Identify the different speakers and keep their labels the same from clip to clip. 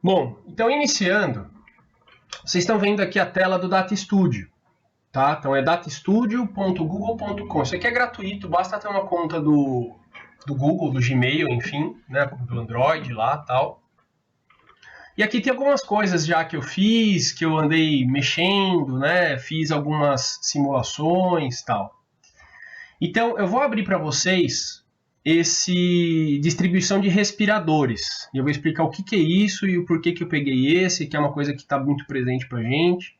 Speaker 1: Bom, então iniciando, vocês estão vendo aqui a tela do Data Studio, tá? Então é datastudio.google.com. Isso aqui é gratuito, basta ter uma conta do Google, do Gmail, enfim, né, do Android lá, tal. E aqui tem algumas coisas já que eu fiz, que eu andei mexendo, né? Fiz algumas simulações, tal. Então eu vou abrir para vocês esse distribuição de respiradores. E eu vou explicar o que é isso e o porquê que eu peguei esse, que é uma coisa que está muito presente para a gente.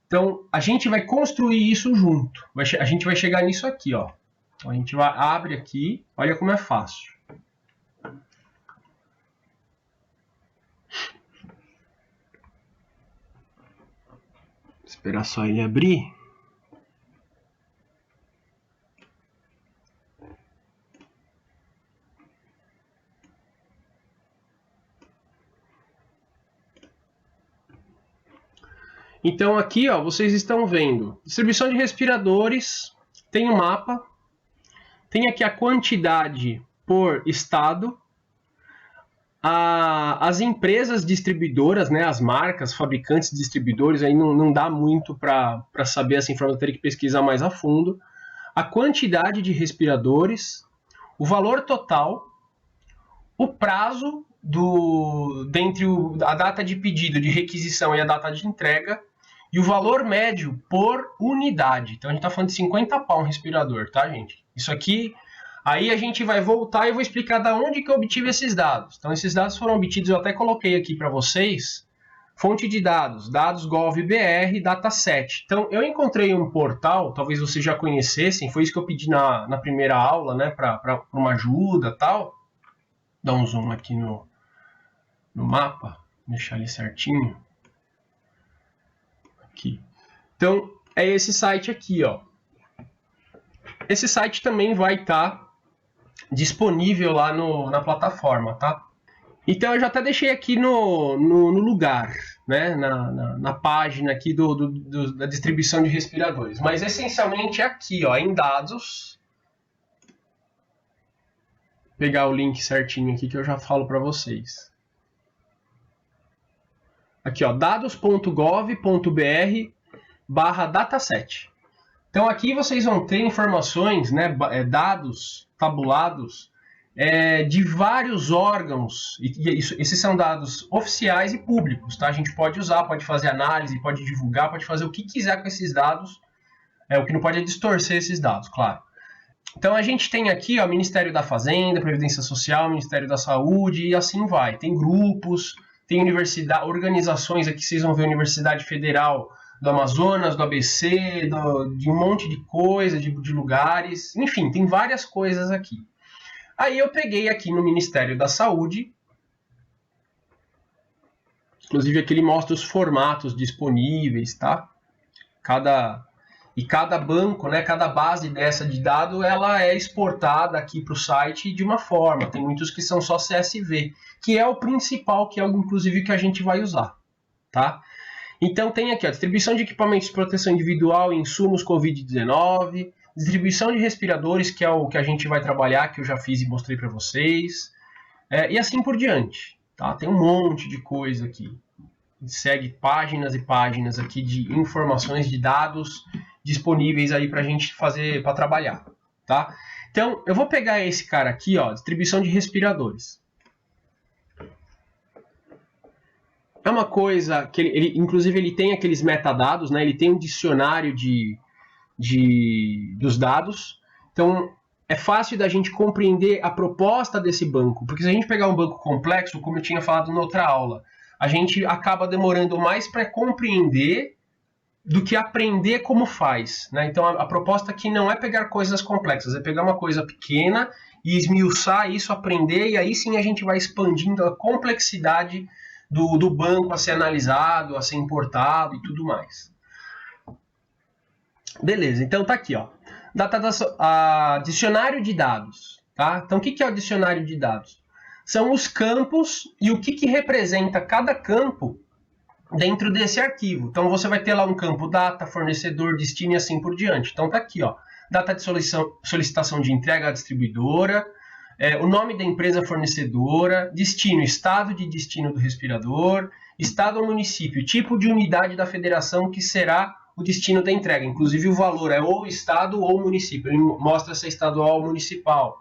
Speaker 1: Então, a gente vai construir isso junto. A gente vai chegar nisso aqui, ó. Então, a gente abre aqui, olha como é fácil. Vou esperar só ele abrir. Então aqui, ó, vocês estão vendo distribuição de respiradores, tem um mapa, tem aqui a quantidade por estado, as empresas distribuidoras, né, as marcas, fabricantes, distribuidores, aí não dá muito para saber essa informação, teria que pesquisar mais a fundo, a quantidade de respiradores, o valor total, o prazo dentre a data de pedido, de requisição e a data de entrega, e o valor médio por unidade. Então a gente está falando de 50 pau um respirador, tá, gente? Isso aqui, aí a gente vai voltar e eu vou explicar da onde que eu obtive esses dados. Então esses dados foram obtidos, eu até coloquei aqui para vocês, fonte de dados, dados.gov.br, dataset. Então eu encontrei um portal, talvez vocês já conhecessem, foi isso que eu pedi na primeira aula, né, para uma ajuda e tal. Dá um zoom aqui no mapa, deixar ele certinho. Aqui. Então, é esse site aqui, ó. Esse site também vai estar disponível lá na plataforma, tá? Então, eu já até deixei aqui no lugar, né? Na página aqui da distribuição de respiradores. Mas, essencialmente, é aqui, ó, em dados. Vou pegar o link certinho aqui que eu já falo para vocês. Aqui, ó, dados.gov.br/dataset. Então, aqui vocês vão ter informações, né, dados tabulados de vários órgãos. Esses são dados oficiais e públicos, tá? A gente pode usar, pode fazer análise, pode divulgar, pode fazer o que quiser com esses dados. O que não pode é distorcer esses dados, claro. Então, a gente tem aqui, ó, Ministério da Fazenda, Previdência Social, Ministério da Saúde e assim vai. Tem grupos... Tem organizações aqui, vocês vão ver Universidade Federal do Amazonas, do ABC, de um monte de coisa, de lugares. Enfim, tem várias coisas aqui. Aí eu peguei aqui no Ministério da Saúde. Inclusive aqui ele mostra os formatos disponíveis, tá? Cada banco, né, cada base dessa de dado, ela é exportada aqui para o site de uma forma. Tem muitos que são só CSV, que é o principal, que é inclusive que a gente vai usar, tá? Então tem aqui a distribuição de equipamentos de proteção individual e insumos COVID-19, distribuição de respiradores, que é o que a gente vai trabalhar, que eu já fiz e mostrei para vocês, e assim por diante, tá? Tem um monte de coisa aqui. Segue páginas e páginas aqui de informações, de dados disponíveis aí para a gente fazer, para trabalhar, tá? Então, eu vou pegar esse cara aqui, ó, distribuição de respiradores. É uma coisa que inclusive ele tem aqueles metadados, né? Ele tem um dicionário dos dados. Então, é fácil da gente compreender a proposta desse banco, porque se a gente pegar um banco complexo, como eu tinha falado na outra aula, a gente acaba demorando mais para compreender do que aprender como faz, né? Então a proposta aqui não é pegar coisas complexas, é pegar uma coisa pequena e esmiuçar isso, aprender, e aí sim a gente vai expandindo a complexidade do banco a ser analisado, a ser importado e tudo mais. Beleza, então tá aqui, ó. Dicionário de dados, tá? Então o que é o dicionário de dados? São os campos e o que representa cada campo dentro desse arquivo. Então você vai ter lá um campo data, fornecedor, destino e assim por diante. Então tá aqui, ó, data de solicitação de entrega à distribuidora, o nome da empresa fornecedora, destino, estado de destino do respirador, estado ou município, tipo de unidade da federação que será o destino da entrega. Inclusive o valor é ou estado ou município. Ele mostra se é estadual ou municipal.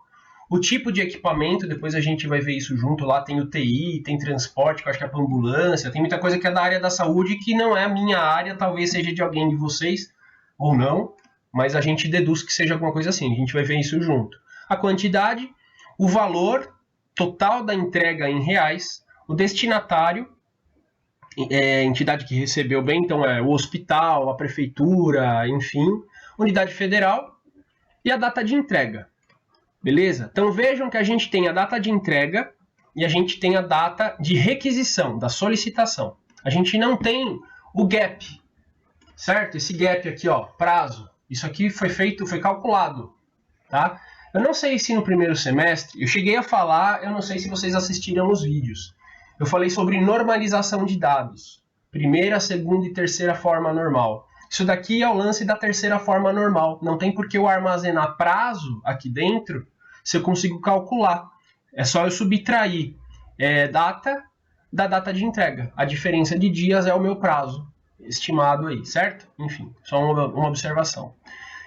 Speaker 1: O tipo de equipamento, depois a gente vai ver isso junto. Lá tem UTI, tem transporte, que eu acho que é para ambulância. Tem muita coisa que é da área da saúde que não é a minha área, talvez seja de alguém de vocês ou não. Mas a gente deduz que seja alguma coisa assim. A gente vai ver isso junto. A quantidade, o valor total da entrega em reais, o destinatário, entidade que recebeu bem, então é o hospital, a prefeitura, enfim, unidade federal e a data de entrega. Beleza? Então vejam que a gente tem a data de entrega e a gente tem a data de requisição, da solicitação. A gente não tem o gap, certo? Esse gap aqui, ó, prazo. Isso aqui foi calculado, tá? Eu não sei se no primeiro semestre, eu cheguei a falar, eu não sei se vocês assistiram os vídeos. Eu falei sobre normalização de dados. Primeira, segunda e terceira forma normal. Isso daqui é o lance da terceira forma normal. Não tem por que eu armazenar prazo aqui dentro se eu consigo calcular. É só eu subtrair data da data de entrega. A diferença de dias é o meu prazo estimado aí, certo? Enfim, só uma observação.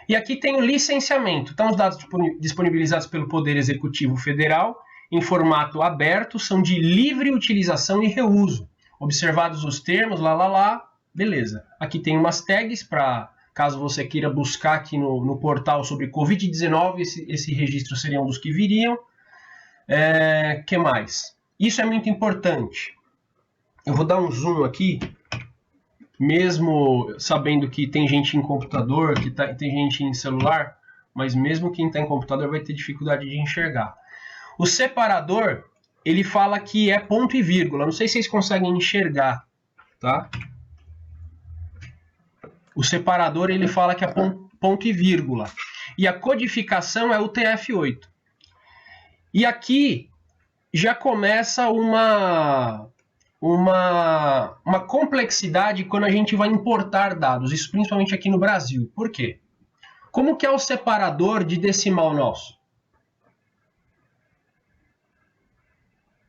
Speaker 1: E aqui tem o licenciamento. Então, os dados disponibilizados pelo Poder Executivo Federal em formato aberto são de livre utilização e reuso. Observados os termos, beleza. Aqui tem umas tags para, caso você queira buscar aqui no portal sobre Covid-19, esse registro seria um dos que viriam. Que mais? Isso é muito importante. Eu vou dar um zoom aqui, mesmo sabendo que tem gente em computador, tem gente em celular, mas mesmo quem está em computador vai ter dificuldade de enxergar. O separador, ele fala que é ponto e vírgula. Não sei se vocês conseguem enxergar, tá? O separador, ele fala que é ponto e vírgula. E a codificação é o TF8. E aqui já começa uma complexidade quando a gente vai importar dados. Isso principalmente aqui no Brasil. Por quê? Como que é o separador de decimal nosso?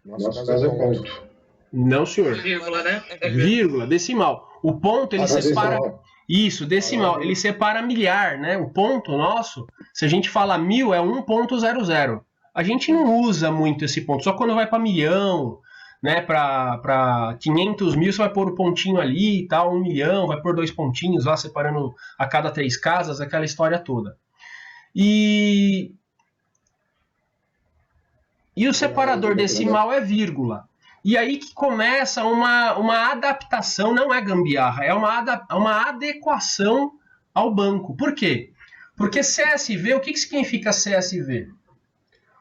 Speaker 2: Nosso caso é ponto.
Speaker 1: Não, senhor.
Speaker 3: Vírgula, né?
Speaker 1: Vírgula, decimal. O ponto, ele separa...
Speaker 2: Decimal.
Speaker 1: Isso, decimal. Ele separa milhar, né? O ponto nosso, se a gente fala 1000, é 1.00. A gente não usa muito esse ponto. Só quando vai para milhão, né? Para 500 mil, você vai pôr o pontinho ali e tal. 1 milhão, vai pôr 2 pontinhos lá, separando a cada 3 casas, aquela história toda. E o separador decimal é vírgula. E aí que começa uma adaptação, não é gambiarra, é uma adequação ao banco. Por quê? Porque CSV, o que significa CSV?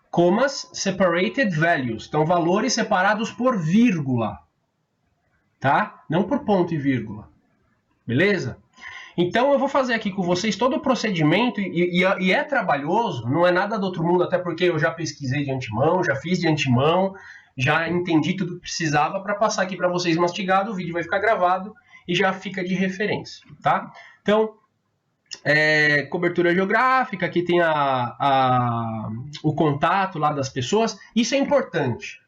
Speaker 1: Commas Separated Values. Então, valores separados por vírgula. Tá? Não por ponto e vírgula. Beleza? Então, eu vou fazer aqui com vocês todo o procedimento, e é trabalhoso, não é nada do outro mundo, até porque eu já pesquisei de antemão, já fiz de antemão, já entendi tudo que precisava para passar aqui para vocês mastigado, o vídeo vai ficar gravado e já fica de referência, tá? Então, cobertura geográfica, aqui tem o contato lá das pessoas, isso é importante.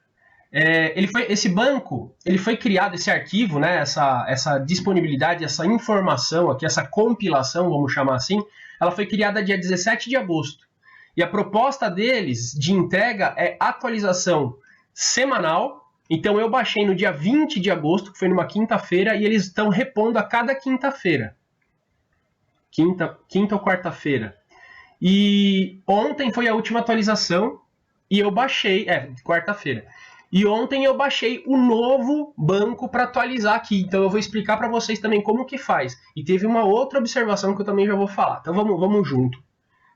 Speaker 1: Esse banco, ele foi criado, esse arquivo, né, essa disponibilidade, essa informação aqui, essa compilação, vamos chamar assim, ela foi criada dia 17 de agosto. E a proposta deles de entrega é atualização semanal. Então eu baixei no dia 20 de agosto, que foi numa quinta-feira, e eles estão repondo a cada quinta-feira. Quinta ou quarta-feira. E ontem foi a última atualização, e eu baixei, quarta-feira. E ontem eu baixei o novo banco para atualizar aqui. Então eu vou explicar para vocês também como que faz. E teve uma outra observação que eu também já vou falar. Então vamos junto.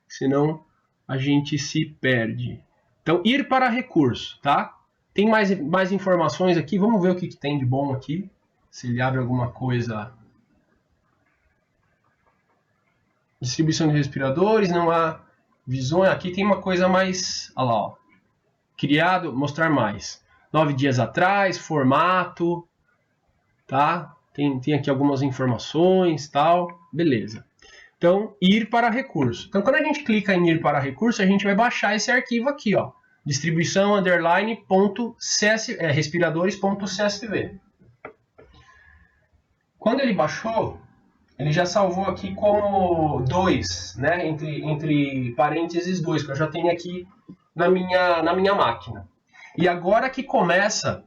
Speaker 1: Senão a gente se perde. Então, ir para recurso, tá? Tem mais informações aqui. Vamos ver o que tem de bom aqui. Se ele abre alguma coisa. Distribuição de respiradores. Não há visões. Aqui tem uma coisa mais... Olha lá, ó. Criado, mostrar mais. 9 dias atrás, formato, tá? Tem aqui algumas informações, tal, beleza. Então, ir para recurso. Então, quando a gente clica em ir para recurso, a gente vai baixar esse arquivo aqui, ó. distribuição underline respiradores.csv. Quando ele baixou, ele já salvou aqui como 2, né? Entre parênteses 2, que eu já tenho aqui na minha máquina. E agora que começa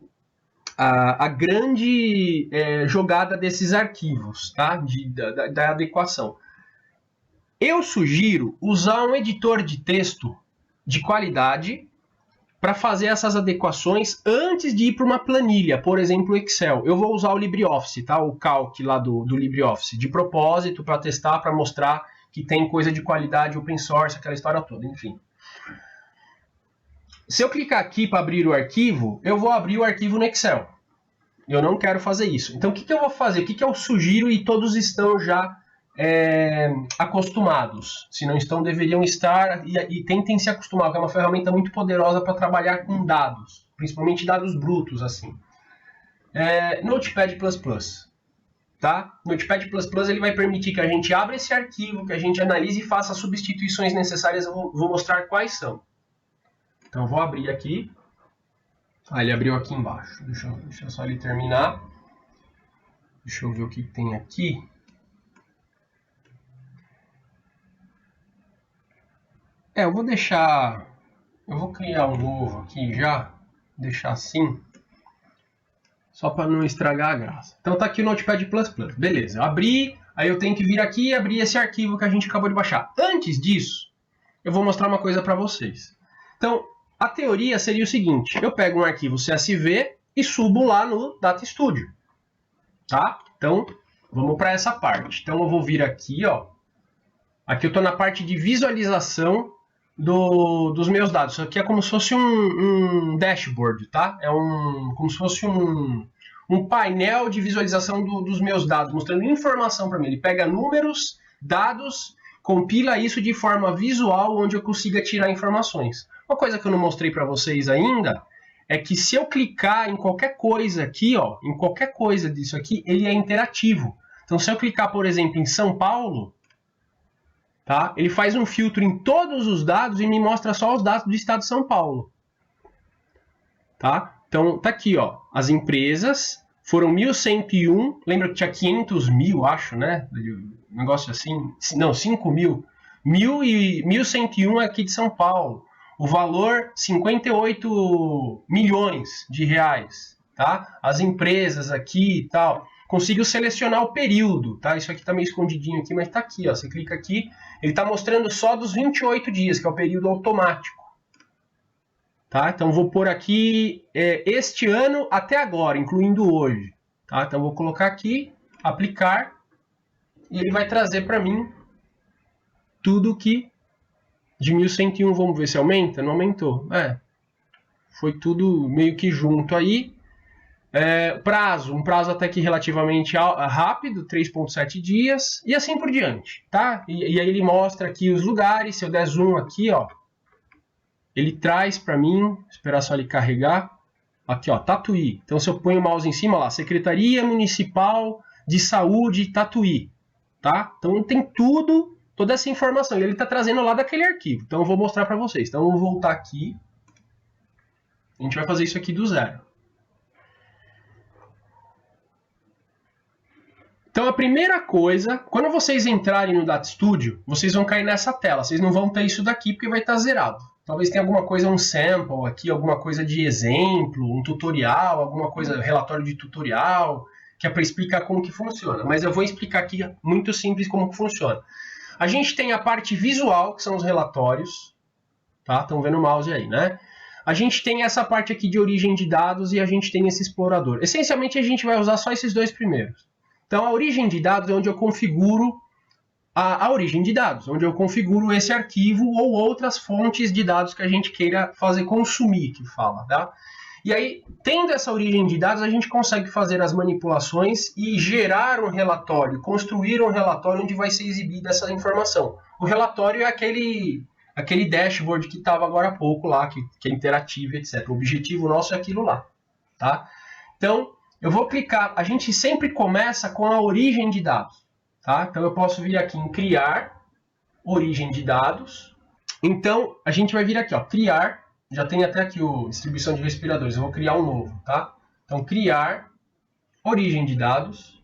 Speaker 1: a grande jogada desses arquivos, tá? Da adequação. Eu sugiro usar um editor de texto de qualidade para fazer essas adequações antes de ir para uma planilha, por exemplo, o Excel. Eu vou usar o LibreOffice, tá? O Calc lá do LibreOffice, de propósito, para testar, para mostrar que tem coisa de qualidade, open source, aquela história toda, enfim. Se eu clicar aqui para abrir o arquivo, eu vou abrir o arquivo no Excel. Eu não quero fazer isso. Então, o que eu vou fazer? O que eu sugiro e todos estão já acostumados? Se não estão, deveriam estar e tentem se acostumar, porque é uma ferramenta muito poderosa para trabalhar com dados, principalmente dados brutos, assim. Notepad++. Tá? Notepad++ ele vai permitir que a gente abra esse arquivo, que a gente analise e faça as substituições necessárias. Eu vou mostrar quais são. Então, eu vou abrir aqui. Ele abriu aqui embaixo. Deixa só ele terminar. Deixa eu ver o que tem aqui. Eu vou deixar... Eu vou criar um novo aqui já. Deixar assim. Só para não estragar a graça. Então tá aqui o Notepad++. Beleza. Eu abri. Aí eu tenho que vir aqui e abrir esse arquivo que a gente acabou de baixar. Antes disso, eu vou mostrar uma coisa para vocês. Então, a teoria seria o seguinte. Eu pego um arquivo CSV e subo lá no Data Studio. Tá? Então, vamos para essa parte. Então, eu vou vir aqui, ó. Aqui eu estou na parte de visualização dos meus dados. Isso aqui é como se fosse um dashboard, tá? Como se fosse um painel de visualização dos meus dados, mostrando informação para mim. Ele pega números, dados, compila isso de forma visual, onde eu consiga tirar informações. Uma coisa que eu não mostrei para vocês ainda é que se eu clicar em qualquer coisa aqui, ó, em qualquer coisa disso aqui, ele é interativo. Então, se eu clicar, por exemplo, em São Paulo, tá? Ele faz um filtro em todos os dados e me mostra só os dados do estado de São Paulo. Tá? Então, tá aqui, ó. As empresas foram 1.101. Lembra que tinha 500 mil, acho, né? Um negócio assim. Não, 5 mil. 1.101 aqui de São Paulo. O valor, 58 milhões de reais. Tá? As empresas aqui e tal. Consigo selecionar o período, tá? Isso aqui está meio escondidinho aqui, mas está aqui, ó. Você clica aqui, ele está mostrando só dos 28 dias, que é o período automático. Tá? Então, vou pôr aqui este ano até agora, incluindo hoje. Tá? Então, vou colocar aqui, aplicar, e ele vai trazer para mim tudo que de 1.101, vamos ver se aumenta? Não aumentou. Foi tudo meio que junto aí. Um prazo até que relativamente rápido, 3,7 dias, e assim por diante, tá? E aí ele mostra aqui os lugares. Se eu der zoom aqui, ó, ele traz para mim, esperar só ele carregar, aqui, ó, Tatuí. Então, se eu ponho o mouse em cima, lá, Secretaria Municipal de Saúde Tatuí, tá? Então, tem toda essa informação, e ele está trazendo lá daquele arquivo. Então, eu vou mostrar para vocês. Então, eu vou voltar aqui, a gente vai fazer isso aqui do zero. Então, a primeira coisa, quando vocês entrarem no Data Studio, vocês vão cair nessa tela. Vocês não vão ter isso daqui porque vai estar zerado. Talvez tenha alguma coisa, um sample aqui, alguma coisa de exemplo, um tutorial, alguma coisa, relatório de tutorial, que é para explicar como que funciona. Mas eu vou explicar aqui muito simples como que funciona. A gente tem a parte visual, que são os relatórios. Tá? Estão vendo o mouse aí, né? A gente tem essa parte aqui de origem de dados e a gente tem esse explorador. Essencialmente, a gente vai usar só esses dois primeiros. Então, a origem de dados é onde eu configuro a origem de dados, onde eu configuro esse arquivo ou outras fontes de dados que a gente queira fazer consumir, que fala, tá? E aí, tendo essa origem de dados, a gente consegue fazer as manipulações e gerar um relatório, construir um relatório onde vai ser exibida essa informação. O relatório é aquele dashboard que estava agora há pouco lá, que é interativo, etc. O objetivo nosso é aquilo lá, tá? Então, eu vou clicar, a gente sempre começa com a origem de dados, tá? Então, eu posso vir aqui em criar origem de dados. Então, a gente vai vir aqui, ó, criar já tem até aqui o distribuição de respiradores. Eu vou criar um novo, tá? Então, criar origem de dados.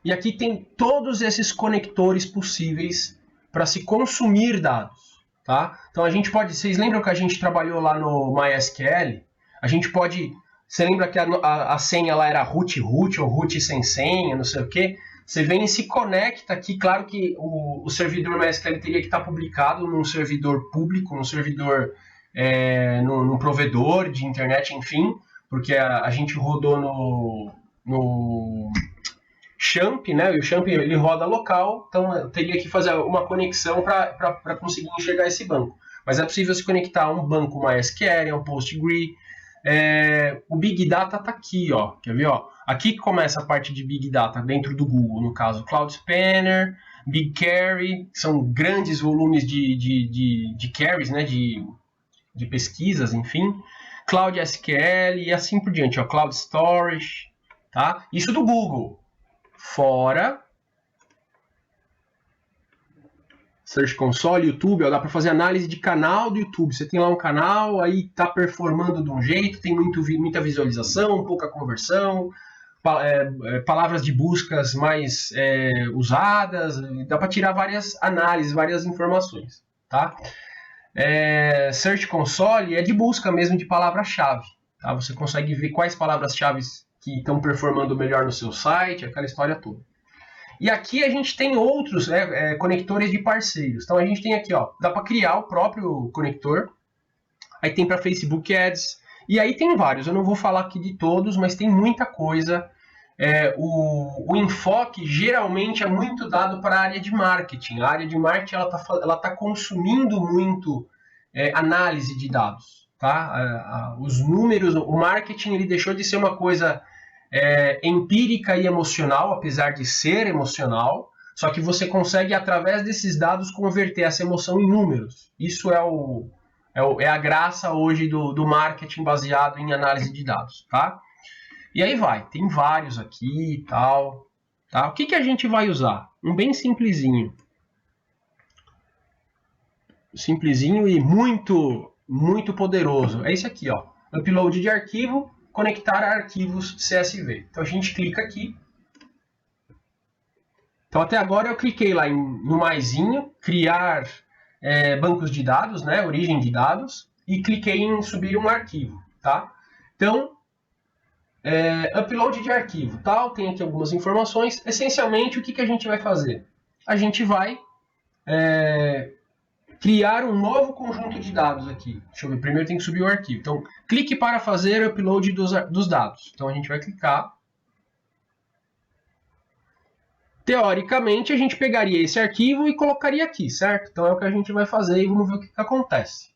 Speaker 1: E aqui tem todos esses conectores possíveis para se consumir dados, tá? Então, a gente pode... Vocês lembram que a gente trabalhou lá no MySQL? A gente pode... Você lembra que a senha lá era root ou root sem senha, não sei o quê? Você vem e se conecta aqui. Claro que o servidor MySQL teria que estar publicado num servidor público, num servidor, num provedor de internet, enfim, porque a gente rodou no Champ, né? E o Champ ele roda local, então eu teria que fazer uma conexão para conseguir enxergar esse banco. Mas é possível se conectar a um banco MySQL, a um PostgreSQL. O Big Data está aqui, ó. Quer ver? Ó? Aqui que começa a parte de Big Data dentro do Google, no caso Cloud Spanner, BigQuery, que são grandes volumes de queries, né? de pesquisas, enfim. Cloud SQL e assim por diante, ó. Cloud Storage, tá? Isso do Google. Fora Search Console, YouTube, ó, dá para fazer análise de canal do YouTube. Você tem lá um canal, aí tá performando de um jeito, tem muita visualização, pouca conversão, palavras de buscas mais usadas, dá para tirar várias análises, várias informações, tá? Search Console é de busca mesmo de palavra-chave, tá? Você consegue ver quais palavras-chave que estão performando melhor no seu site, aquela história toda. E aqui a gente tem outros conectores de parceiros. Então a gente tem aqui, ó, dá para criar o próprio conector. Aí tem para Facebook Ads. E aí tem vários. Eu não vou falar aqui de todos, mas tem muita coisa. O enfoque geralmente é muito dado para a área de marketing. A área de marketing ela tá consumindo muito análise de dados. Tá? Os números, o marketing ele deixou de ser uma coisa empírica e emocional, apesar de ser emocional, só que você consegue, através desses dados, converter essa emoção em números. Isso é a graça hoje do marketing baseado em análise de dados, tá? E aí vai, tem vários aqui e tal, tá? O que a gente vai usar? Um bem simplesinho. Simplesinho e muito, muito poderoso. É esse aqui, ó. Upload de arquivo, conectar a arquivos CSV. Então a gente clica aqui. Então até agora eu cliquei lá no maisinho, criar bancos de dados, né, origem de dados, e cliquei em subir um arquivo, tá? Então, upload de arquivo, tal, tem aqui algumas informações. Essencialmente, o que a gente vai fazer? A gente vai criar um novo conjunto de dados aqui. Deixa eu ver, primeiro tem que subir o arquivo. Então, clique para fazer upload dos dados. Então, a gente vai clicar. Teoricamente, a gente pegaria esse arquivo e colocaria aqui, certo? Então, é o que a gente vai fazer e vamos ver o que acontece.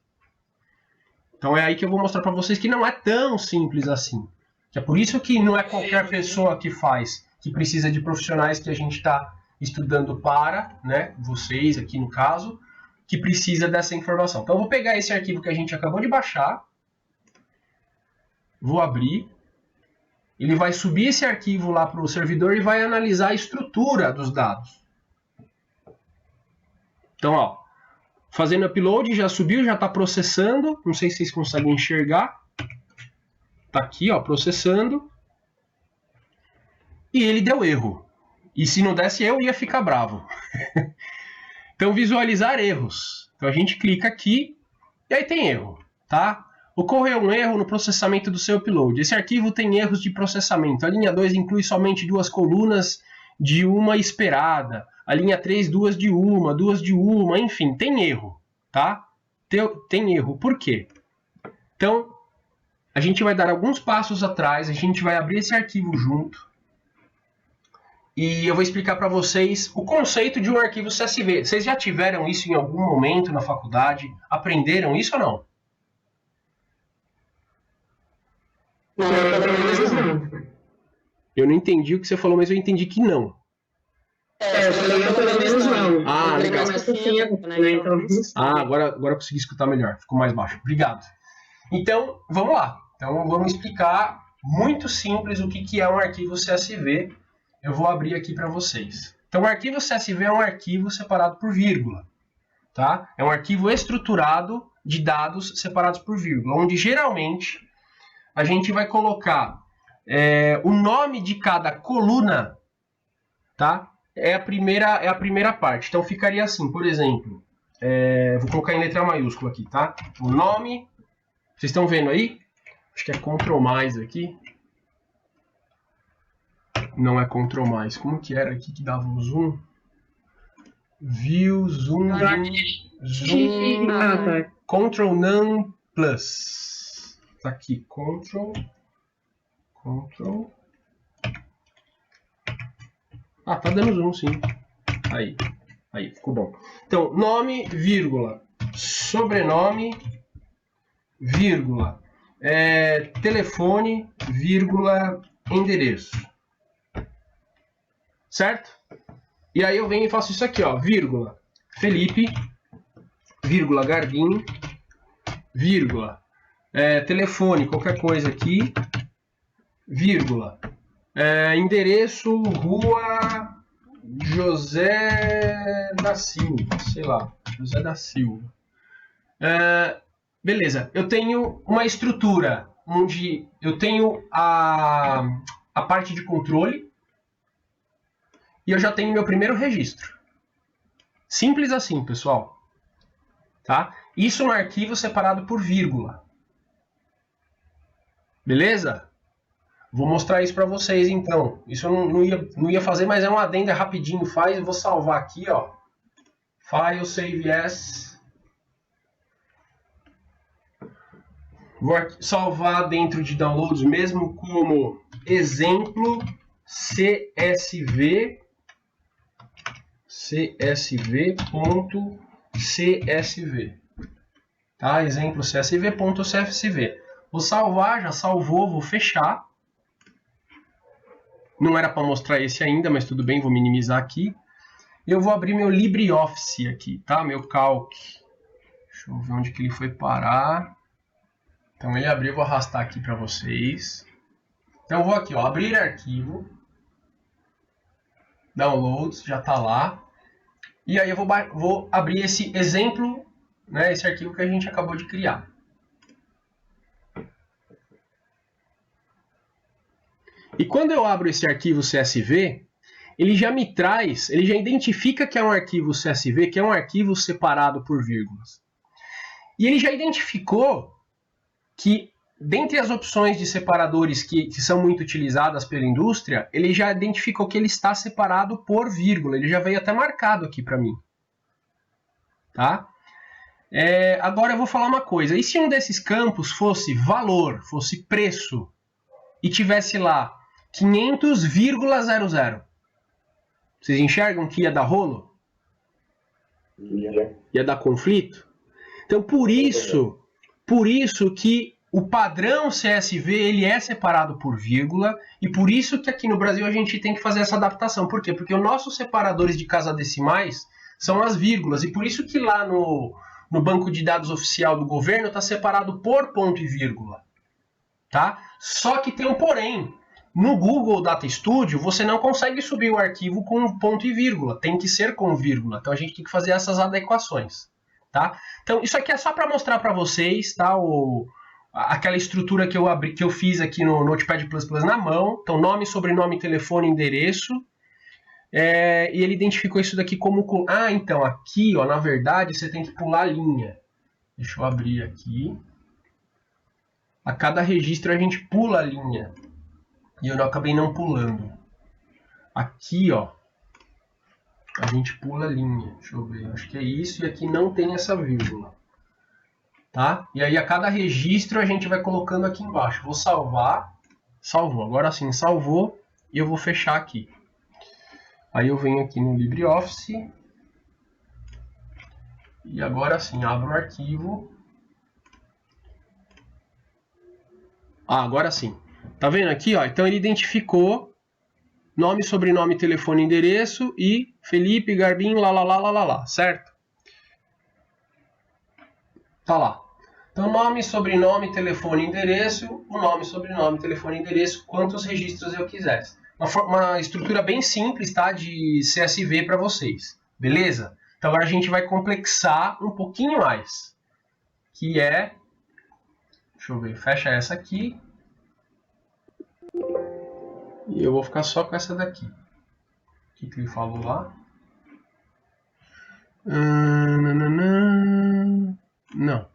Speaker 1: Então, é aí que eu vou mostrar para vocês que não é tão simples assim. É por isso que não é qualquer pessoa que faz, que precisa de profissionais que a gente está estudando para, né? Vocês aqui no caso, que precisa dessa informação. Então, eu vou pegar esse arquivo que a gente acabou de baixar, vou abrir, ele vai subir esse arquivo lá para o servidor e vai analisar a estrutura dos dados. Então, ó, fazendo upload, já subiu, já está processando, não sei se vocês conseguem enxergar, está aqui, ó, processando, e ele deu erro. E se não desse eu ia ficar bravo. Então, visualizar erros. Então, a gente clica aqui e aí tem erro, tá? Ocorreu um erro no processamento do seu upload. Esse arquivo tem erros de processamento. A linha 2 inclui somente 2 colunas de uma esperada. A linha 3, 2 de uma, enfim, tem erro, tá? Tem erro. Por quê? Então, a gente vai dar alguns passos atrás, a gente vai abrir esse arquivo junto. E eu vou explicar para vocês o conceito de um arquivo CSV. Vocês já tiveram isso em algum momento na faculdade? Aprenderam isso ou não?
Speaker 2: Não, pelo menos não.
Speaker 1: Eu não entendi o que você falou, mas eu entendi que não.
Speaker 2: Pelo menos não.
Speaker 1: Ah, legal.
Speaker 2: Né? Então...
Speaker 1: Ah, agora eu consegui escutar melhor. Ficou mais baixo. Obrigado. Então, vamos lá. Então, vamos explicar muito simples o que é um arquivo CSV. Eu vou abrir aqui para vocês. Então, o arquivo CSV é um arquivo separado por vírgula. tá? É um arquivo estruturado de dados separados por vírgula, onde geralmente a gente vai colocar o nome de cada coluna, tá? É a primeira parte. Então ficaria assim, por exemplo, vou colocar em letra maiúscula aqui, tá? O nome, vocês estão vendo aí? Acho que é Ctrl mais aqui. Não é Ctrl mais. Como que era aqui que dava o zoom? View, zoom, zoom, Ctrl None Plus. Tá aqui, Ctrl. Ah, tá dando zoom, sim. Aí, ficou bom. Então, nome, vírgula, sobrenome, vírgula, telefone, vírgula, endereço. Certo? E aí eu venho e faço isso aqui, ó, vírgula, Felipe, vírgula, Garbim, vírgula, telefone, qualquer coisa aqui, vírgula, endereço, rua José da Silva, sei lá, José da Silva. Beleza, eu tenho uma estrutura onde eu tenho a parte de controle e eu já tenho meu primeiro registro. Simples assim, pessoal. Tá? Isso no arquivo separado por vírgula. Beleza? Vou mostrar isso para vocês, então. Isso eu não ia fazer, mas é um adendo rapidinho. Eu vou salvar aqui, ó. File, Save As. Vou salvar dentro de Downloads mesmo como exemplo CSV. CSV.csv. Tá? Exemplo CSV.csv. Vou salvar, já salvou, vou fechar. Não era para mostrar esse ainda, mas tudo bem, vou minimizar aqui. Eu vou abrir meu LibreOffice aqui, tá? Meu Calc. Deixa eu ver onde que ele foi parar. Então ele abriu, eu vou arrastar aqui para vocês. Então eu vou aqui, ó, abrir arquivo. Downloads, já está lá. E aí eu vou abrir esse exemplo, né, esse arquivo que a gente acabou de criar. E quando eu abro esse arquivo CSV, ele já me traz, ele já identifica que é um arquivo CSV, que é um arquivo separado por vírgulas. E ele já identificou que, dentre as opções de separadores que são muito utilizadas pela indústria, ele já identificou que ele está separado por vírgula. Ele já veio até marcado aqui para mim. Tá? Agora eu vou falar uma coisa. E se um desses campos fosse valor, fosse preço, e tivesse lá 500,00? Vocês enxergam que ia dar rolo? Ia dar conflito? Então, por isso que o padrão CSV ele é separado por vírgula, e por isso que aqui no Brasil a gente tem que fazer essa adaptação. Por quê? Porque os nossos separadores de casadecimais são as vírgulas, e por isso que lá no banco de dados oficial do governo está separado por ponto e vírgula. Tá? Só que tem um porém. No Google Data Studio você não consegue subir o arquivo com ponto e vírgula, tem que ser com vírgula. Então a gente tem que fazer essas adequações. Tá? Então isso aqui é só para mostrar para vocês, tá? Aquela estrutura que eu fiz aqui no Notepad++ na mão. Então, nome, sobrenome, telefone, endereço. E ele identificou isso daqui como... Ah, então, aqui, ó, na verdade, você tem que pular a linha. Deixa eu abrir aqui. A cada registro a gente pula a linha. E eu acabei não pulando. Aqui, ó, a gente pula a linha. Deixa eu ver, acho que é isso. E aqui não tem essa vírgula. Tá? E aí a cada registro a gente vai colocando aqui embaixo. Vou salvar. Salvou. Agora sim, salvou. E eu vou fechar aqui. Aí eu venho aqui no LibreOffice. E agora sim, abro o arquivo. Agora sim. Tá vendo aqui? Ó? Então ele identificou nome, sobrenome, telefone, endereço e Felipe, Garbim, lá, certo? Tá lá. Então, nome, sobrenome, telefone, endereço, o nome, sobrenome, telefone, endereço, quantos registros eu quisesse. Uma estrutura bem simples, tá? De CSV para vocês, beleza? Então agora a gente vai complexar um pouquinho mais, que é, deixa eu ver, fecha essa aqui, e eu vou ficar só com essa daqui. O que ele falou lá? Não.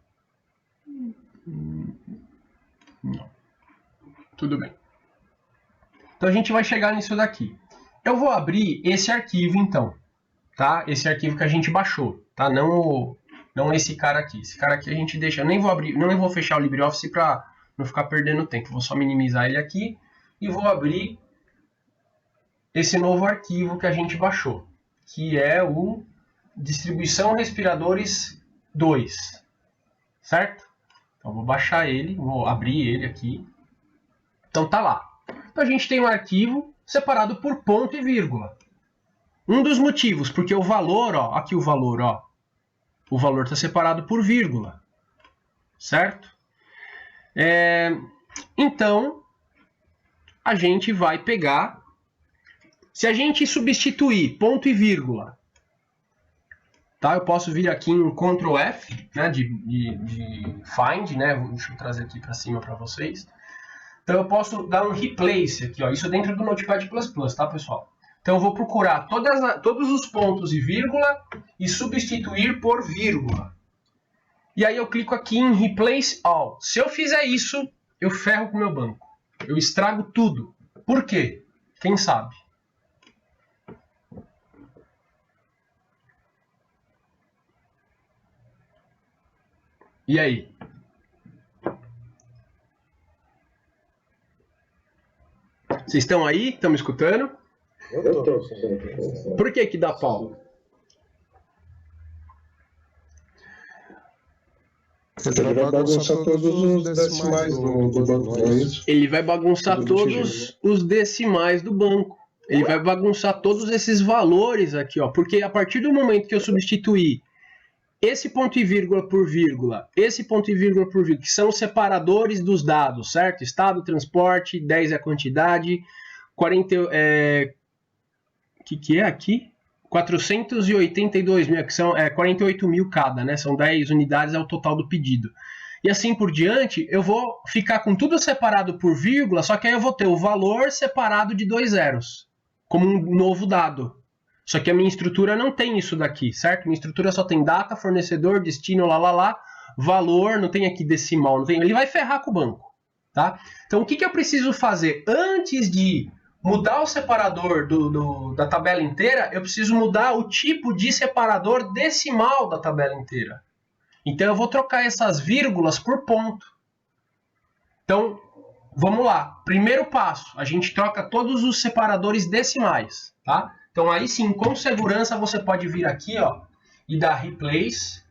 Speaker 1: Não. Tudo bem. Então a gente vai chegar nisso daqui. Eu vou abrir esse arquivo então, tá? Esse arquivo que a gente baixou, tá? Não esse cara aqui. Esse cara aqui a gente deixa. Eu nem vou abrir, não vou fechar o LibreOffice para não ficar perdendo tempo. Vou só minimizar ele aqui e vou abrir esse novo arquivo que a gente baixou, que é o Distribuição Respiradores 2, certo? Então vou baixar ele, vou abrir ele aqui. Então tá lá. Então a gente tem um arquivo separado por ponto e vírgula. Um dos motivos, porque o valor, ó, aqui o valor está separado por vírgula, certo? Então a gente vai pegar, se a gente substituir ponto e vírgula, tá? Eu posso vir aqui em Ctrl F, né, de find, né? Deixa eu trazer aqui para cima para vocês. Então eu posso dar um replace aqui, ó, isso dentro do Notepad++, tá, pessoal? Então eu vou procurar todos os pontos e vírgula e substituir por vírgula. E aí eu clico aqui em Replace All. Se eu fizer isso, eu ferro com o meu banco. Eu estrago tudo. Por quê? Quem sabe? E aí? Vocês estão aí? Estão me escutando?
Speaker 3: Eu tô.
Speaker 1: Por que dá pau?
Speaker 3: Ele vai bagunçar todos os decimais do banco, não é isso?
Speaker 1: Ele vai bagunçar todos os decimais do banco. Ele vai bagunçar todos esses valores aqui, ó. Porque a partir do momento que eu substituir esse ponto e vírgula por vírgula, esse ponto e vírgula por vírgula, que são os separadores dos dados, certo? Estado, transporte, 10 é a quantidade, 40... que é aqui? 482 mil, que são 48 mil cada, né? São 10 unidades, é o total do pedido. E assim por diante, eu vou ficar com tudo separado por vírgula, só que aí eu vou ter o valor separado de 2 zeros, como um novo dado. Só que a minha estrutura não tem isso daqui, certo? Minha estrutura só tem data, fornecedor, destino, valor, não tem aqui decimal, não tem. Ele vai ferrar com o banco, tá? Então o que eu preciso fazer? Antes de mudar o separador da tabela inteira, eu preciso mudar o tipo de separador decimal da tabela inteira. Então eu vou trocar essas vírgulas por ponto. Então, vamos lá. Primeiro passo, a gente troca todos os separadores decimais, tá? Então aí sim, com segurança, você pode vir aqui, ó, e dar replace.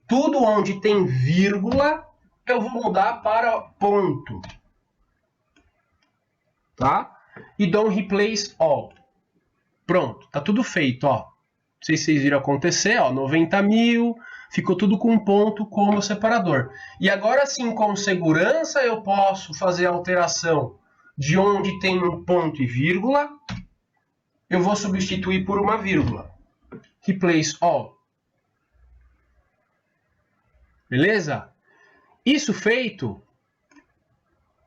Speaker 1: Tudo onde tem vírgula, eu vou mudar para ponto. Tá? E dou um replace all. Pronto, tá tudo feito, ó. Não sei se vocês viram acontecer, ó, 90 mil, ficou tudo com ponto como separador. E agora sim, com segurança, eu posso fazer a alteração de onde tem um ponto e vírgula, eu vou substituir por uma vírgula. Replace all. Beleza? Isso feito,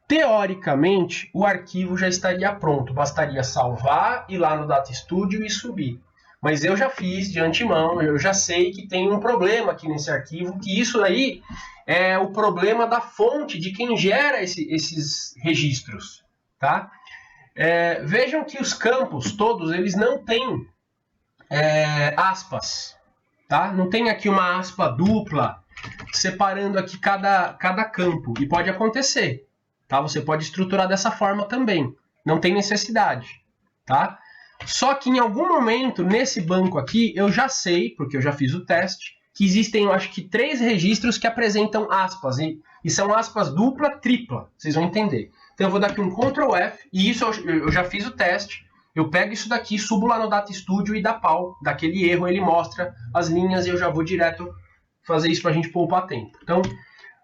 Speaker 1: teoricamente, o arquivo já estaria pronto. Bastaria salvar, ir lá no Data Studio e subir. Mas eu já fiz de antemão, eu já sei que tem um problema aqui nesse arquivo, que isso aí é o problema da fonte, de quem gera esses registros. Tá? Vejam que os campos todos, eles não têm aspas. Tá? Não tem aqui uma aspa dupla, separando aqui cada campo. E pode acontecer. Tá? Você pode estruturar dessa forma também. Não tem necessidade. Tá? Só que em algum momento, nesse banco aqui, eu já sei, porque eu já fiz o teste, que existem, eu acho que 3 registros que apresentam aspas. E são aspas dupla, tripla. Vocês vão entender. Então eu vou dar aqui um Ctrl F, e isso eu já fiz o teste. Eu pego isso daqui, subo lá no Data Studio e dá pau. Daquele erro ele mostra as linhas e eu já vou direto fazer isso para a gente poupar tempo. Então,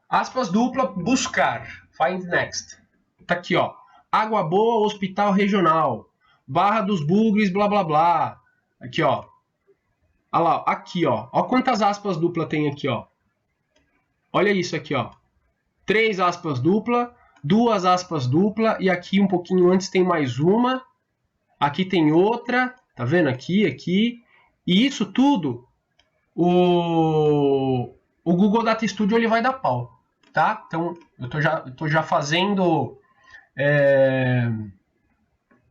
Speaker 1: aspas dupla, buscar. Find next. Tá aqui, ó. Água Boa, Hospital Regional. Barra dos Bugres, blá blá blá. Aqui, ó. Olha lá, aqui, ó. Olha quantas aspas duplas tem aqui, ó. Olha isso aqui, ó. 3 aspas dupla, 2 aspas dupla, e aqui um pouquinho antes tem mais uma. Aqui tem outra, tá vendo? Aqui. E isso tudo, o Google Data Studio ele vai dar pau, tá? Então, eu tô já fazendo...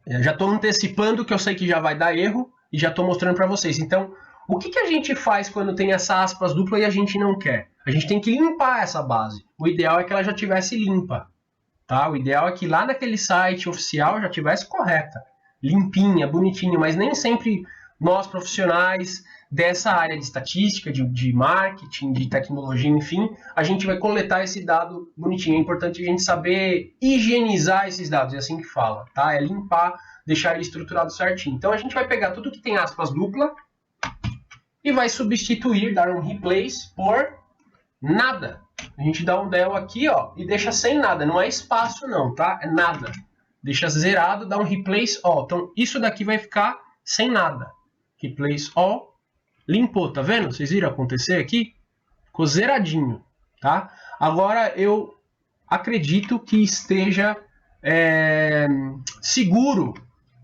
Speaker 1: já estou antecipando que eu sei que já vai dar erro e já estou mostrando para vocês. Então, o que a gente faz quando tem essa aspas dupla e a gente não quer? A gente tem que limpar essa base. O ideal é que ela já tivesse limpa, tá? O ideal é que lá naquele site oficial já tivesse correta, limpinha, bonitinha, mas nem sempre nós profissionais dessa área de estatística, de marketing, de tecnologia, enfim, a gente vai coletar esse dado bonitinho. É importante a gente saber higienizar esses dados, é assim que fala, tá? É limpar, deixar ele estruturado certinho. Então a gente vai pegar tudo que tem aspas dupla e vai substituir, dar um replace por nada. A gente dá um del aqui, ó, e deixa sem nada, não é espaço não, tá? É nada. Deixa zerado, dá um replace all. Então isso daqui vai ficar sem nada. Replace all. Limpou, tá vendo? Vocês viram acontecer aqui? Ficou zeradinho, tá? Agora eu acredito que esteja seguro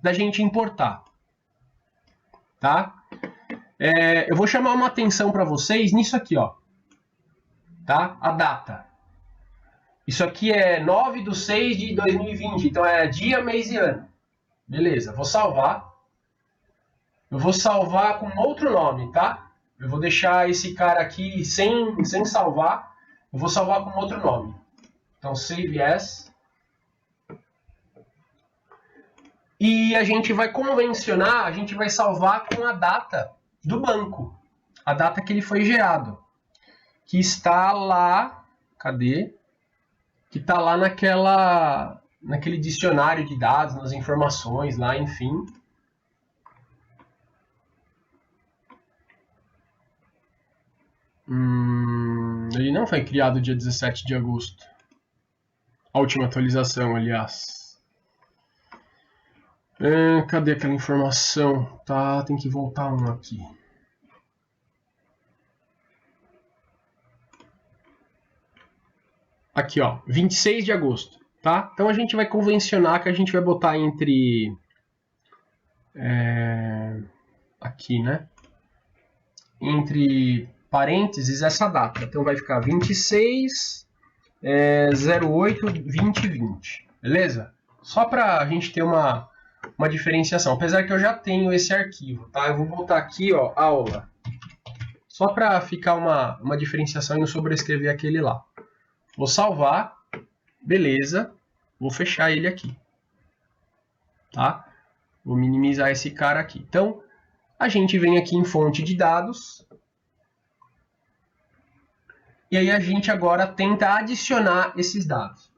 Speaker 1: da gente importar, tá? Eu vou chamar uma atenção para vocês nisso aqui, ó, tá? A data. Isso aqui é 9/6/2020, então é dia, mês e ano. Beleza, vou salvar. Eu vou salvar com outro nome, tá? Eu vou deixar esse cara aqui sem salvar. Eu vou salvar com outro nome. Então, save as. E a gente vai convencionar, a gente vai salvar com a data do banco. A data que ele foi gerado. Que está lá... Cadê? Que está lá naquele dicionário de dados, nas informações lá, enfim... Ele não foi criado dia 17 de agosto. A última atualização, aliás. Cadê aquela informação? Tá, tem que voltar um aqui. Aqui, ó, 26 de agosto, tá? Então a gente vai convencionar que a gente vai botar entre... aqui, né? Entre... parênteses, essa data. Então vai ficar 26/08/2020. Beleza? Só para a gente ter uma diferenciação. Apesar que eu já tenho esse arquivo, tá? Eu vou botar aqui, ó, aula. Só para ficar uma diferenciação e não sobrescrever aquele lá. Vou salvar. Beleza. Vou fechar ele aqui. Tá? Vou minimizar esse cara aqui. Então, a gente vem aqui em fonte de dados. E aí a gente agora tenta adicionar esses dados.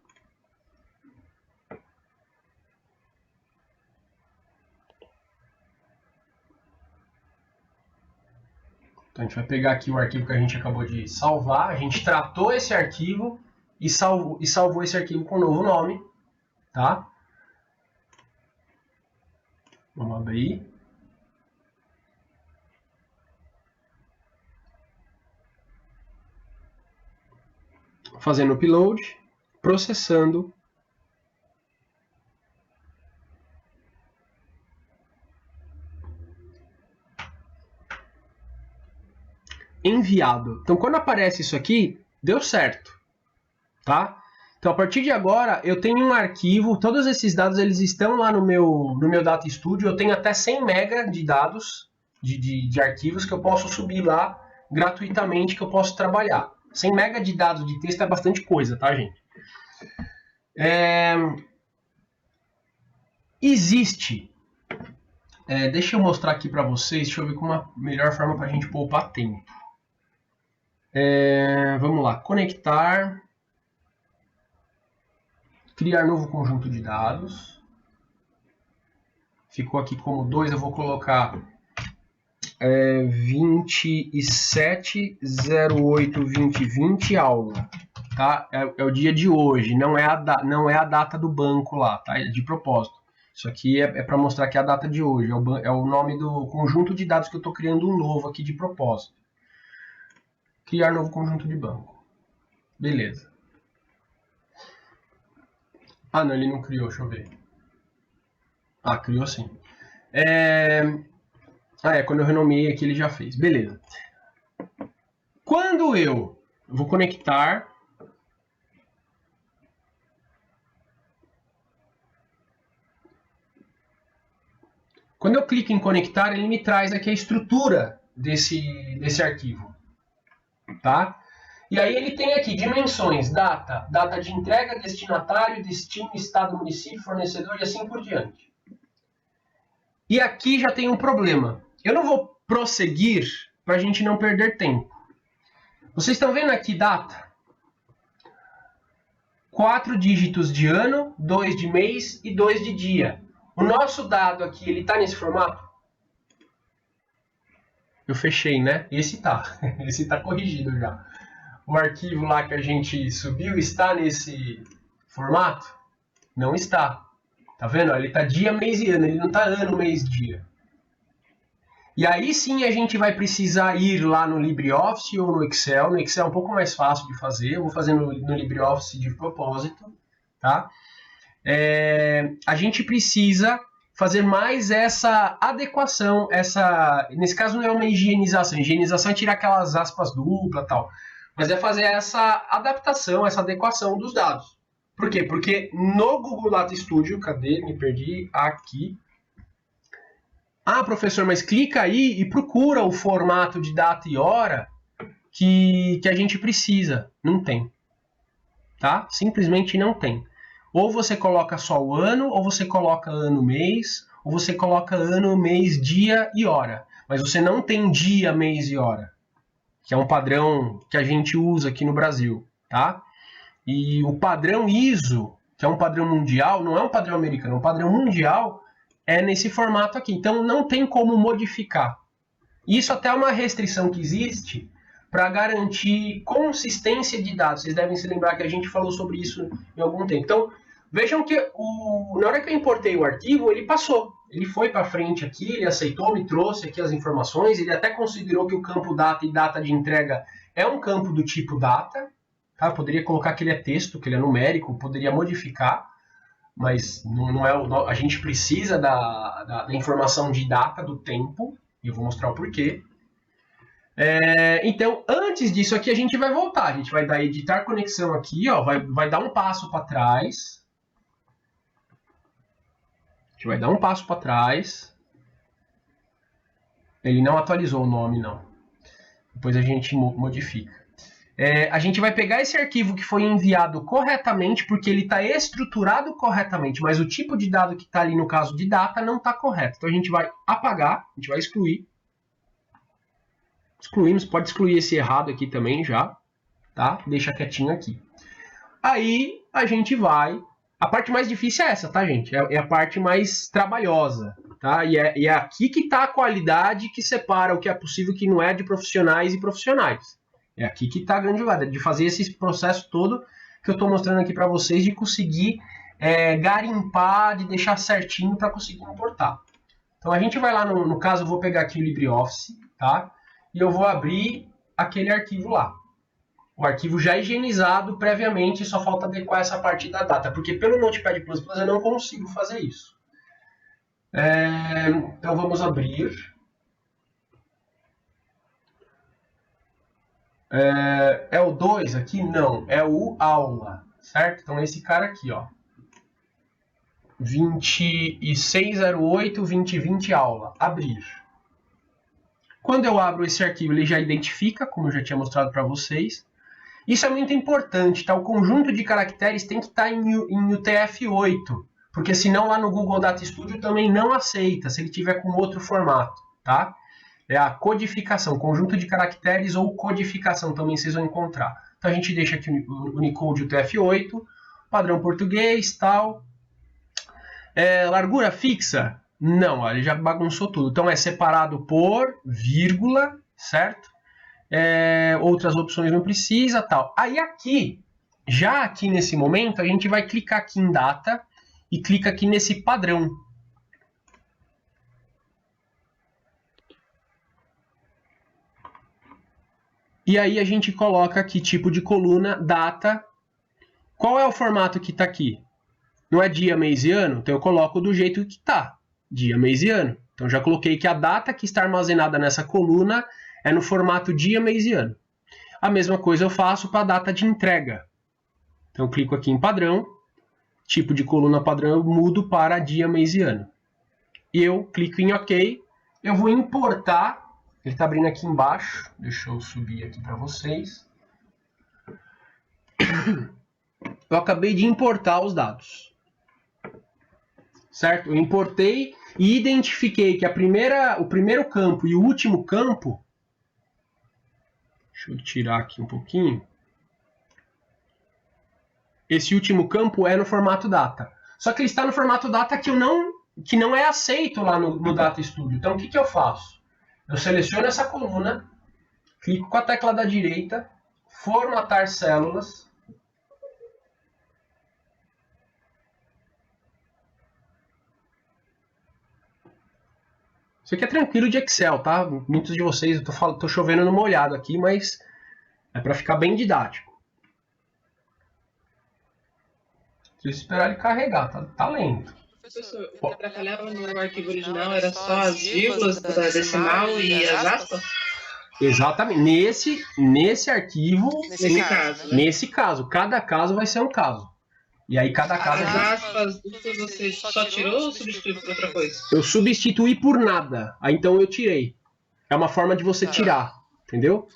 Speaker 1: Então a gente vai pegar aqui o arquivo que a gente acabou de salvar. A gente tratou esse arquivo e salvou esse arquivo com um novo nome. Tá? Vamos abrir. Fazendo upload, processando. Enviado. Então, quando aparece isso aqui, deu certo, tá? Então, a partir de agora, eu tenho um arquivo, todos esses dados eles estão lá no meu Data Studio, eu tenho até 100 MB de dados, de arquivos que eu posso subir lá gratuitamente, que eu posso trabalhar. 100 MB de dados de texto é bastante coisa, tá, gente? Existe. Deixa eu mostrar aqui para vocês. Deixa eu ver como a melhor forma para a gente poupar tempo. Vamos lá. Conectar. Criar novo conjunto de dados. Ficou aqui como 2. Eu vou colocar 27/08/2020 aula, tá? É o dia de hoje, não é a data do banco lá, tá? É de propósito. Isso aqui é para mostrar que é a data de hoje, é o nome do conjunto de dados que eu estou criando um novo aqui de propósito. Criar novo conjunto de banco. Beleza. Ah, não, ele não criou, deixa eu ver. Ah, criou sim. Quando eu renomeei aqui ele já fez. Beleza. Quando eu vou conectar... Quando eu clico em conectar, ele me traz aqui a estrutura desse arquivo. Tá? E aí ele tem aqui dimensões, data, data de entrega, destinatário, destino, estado, município, fornecedor e assim por diante. E aqui já tem um problema. Eu não vou prosseguir para a gente não perder tempo. Vocês estão vendo aqui data? 4 dígitos de ano, 2 de mês e 2 de dia. O nosso dado aqui, ele está nesse formato? Eu fechei, né? Esse tá. Esse tá corrigido já. O arquivo lá que a gente subiu está nesse formato? Não está. Tá vendo? Ele tá dia, mês e ano. Ele não tá ano, mês, dia. E aí sim a gente vai precisar ir lá no LibreOffice ou no Excel. No Excel é um pouco mais fácil de fazer. Eu vou fazer no LibreOffice de propósito. Tá? A gente precisa fazer mais essa adequação, nesse caso não é uma higienização. Higienização é tirar aquelas aspas duplas e tal. Mas é fazer essa adaptação, essa adequação dos dados. Por quê? Porque no Google Data Studio, cadê? Me perdi aqui. Ah, professor, mas clica aí e procura o formato de data e hora que a gente precisa. Não tem. Tá? Simplesmente não tem. Ou você coloca só o ano, ou você coloca ano, mês, ou você coloca ano, mês, dia e hora. Mas você não tem dia, mês e hora, que é um padrão que a gente usa aqui no Brasil, tá? E o padrão ISO, que é um padrão mundial, não é um padrão americano, é um padrão mundial, é nesse formato aqui. Então não tem como modificar. Isso até é uma restrição que existe para garantir consistência de dados. Vocês devem se lembrar que a gente falou sobre isso em algum tempo. Então, vejam que na hora que eu importei o arquivo, ele passou. Ele foi para frente aqui, ele aceitou, me trouxe aqui as informações, ele até considerou que o campo data e data de entrega é um campo do tipo data. Tá? Poderia colocar que ele é texto, que ele é numérico, poderia modificar, mas não é a gente precisa da informação de data, do tempo, e eu vou mostrar o porquê. Então, antes disso aqui, a gente vai voltar. A gente vai dar editar conexão aqui, ó, vai dar um passo para trás. A gente vai dar um passo para trás. Ele não atualizou o nome, não. Depois a gente modifica. A gente vai pegar esse arquivo que foi enviado corretamente, porque ele está estruturado corretamente, mas o tipo de dado que está ali no caso de data não está correto. Então a gente vai apagar, a gente vai excluir. Excluímos, pode excluir esse errado aqui também já, tá? Deixa quietinho aqui. Aí a gente vai... A parte mais difícil é essa, tá, gente? É a parte mais trabalhosa, tá? E é aqui que está a qualidade que separa o que é possível e o que não é de profissionais e profissionais. É aqui que está a grande jogada, de fazer esse processo todo que eu estou mostrando aqui para vocês, de conseguir garimpar, de deixar certinho para conseguir importar. Então a gente vai lá, no caso eu vou pegar aqui o LibreOffice, tá? E eu vou abrir aquele arquivo lá. O arquivo já higienizado previamente, só falta adequar essa parte da data, porque pelo Notepad++ eu não consigo fazer isso. Então vamos abrir. É o 2 aqui? Não, é o aula, certo? Então esse cara aqui, ó. 2608-2020 aula. Abrir. Quando eu abro esse arquivo, ele já identifica, como eu já tinha mostrado para vocês. Isso é muito importante, tá? O conjunto de caracteres tem que estar em UTF-8, porque senão lá no Google Data Studio também não aceita, se ele tiver com outro formato, tá? É a codificação, conjunto de caracteres ou codificação também vocês vão encontrar. Então a gente deixa aqui o Unicode UTF-8, padrão português, tal. Largura fixa? Não, ó, ele já bagunçou tudo. Então é separado por vírgula, certo? Outras opções não precisa, tal. Aí aqui, já aqui nesse momento, a gente vai clicar aqui em data e clica aqui nesse padrão. E aí a gente coloca aqui tipo de coluna, data. Qual é o formato que está aqui? Não é dia, mês e ano? Então eu coloco do jeito que está. Dia, mês e ano. Então já coloquei que a data que está armazenada nessa coluna é no formato dia, mês e ano. A mesma coisa eu faço para a data de entrega. Então eu clico aqui em padrão. Tipo de coluna padrão eu mudo para dia, mês e ano. E eu clico em OK. Eu vou importar. Ele está abrindo aqui embaixo. Deixa eu subir aqui para vocês. Eu acabei de importar os dados. Certo? Eu importei e identifiquei que o primeiro campo e o último campo... Deixa eu tirar aqui um pouquinho. Esse último campo é no formato data. Só que ele está no formato data que não é aceito lá no Data Studio. Então, o que eu faço? Eu seleciono essa coluna, clico com a tecla da direita, formatar células. Isso aqui é tranquilo de Excel, tá? Muitos de vocês, eu tô chovendo no molhado aqui, mas é para ficar bem didático. Preciso esperar ele carregar, tá lento.
Speaker 2: Professor, o que atrapalhava no arquivo original era só as vírgulas da decimal e as aspas?
Speaker 1: Exatamente. Nesse arquivo,
Speaker 2: Nesse
Speaker 1: caso, cada caso vai ser um caso. E aí cada caso...
Speaker 2: As aspas, você só tirou ou substituiu por outra coisa?
Speaker 1: Eu substituí por nada. Aí então eu tirei. É uma forma de você tirar, entendeu?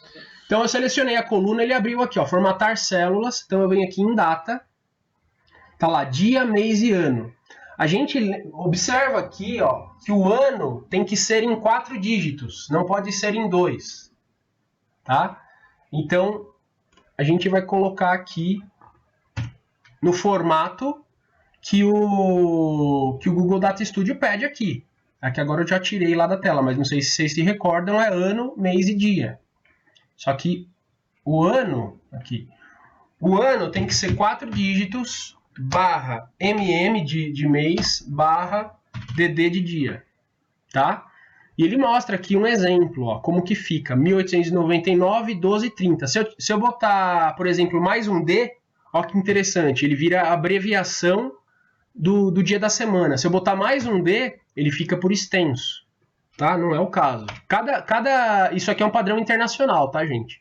Speaker 1: Então eu selecionei a coluna, ele abriu aqui, ó, formatar células. Então eu venho aqui em data. Tá lá, dia, mês e ano. A gente observa aqui, ó, que o ano tem que ser em 4 dígitos, não pode ser em 2. Tá? Então, a gente vai colocar aqui no formato que o Google Data Studio pede aqui. Aqui agora eu já tirei lá da tela, mas não sei se vocês se recordam, é ano, mês e dia. Só que o ano, aqui, o ano tem que ser 4 dígitos, barra MM de mês, barra DD de dia, tá? E ele mostra aqui um exemplo, ó, como que fica, 1899, 1230. Se eu botar, por exemplo, mais um D, ó que interessante, ele vira a abreviação do dia da semana. Se eu botar mais um D, ele fica por extenso, tá? Não é o caso. Isso aqui é um padrão internacional, tá, gente?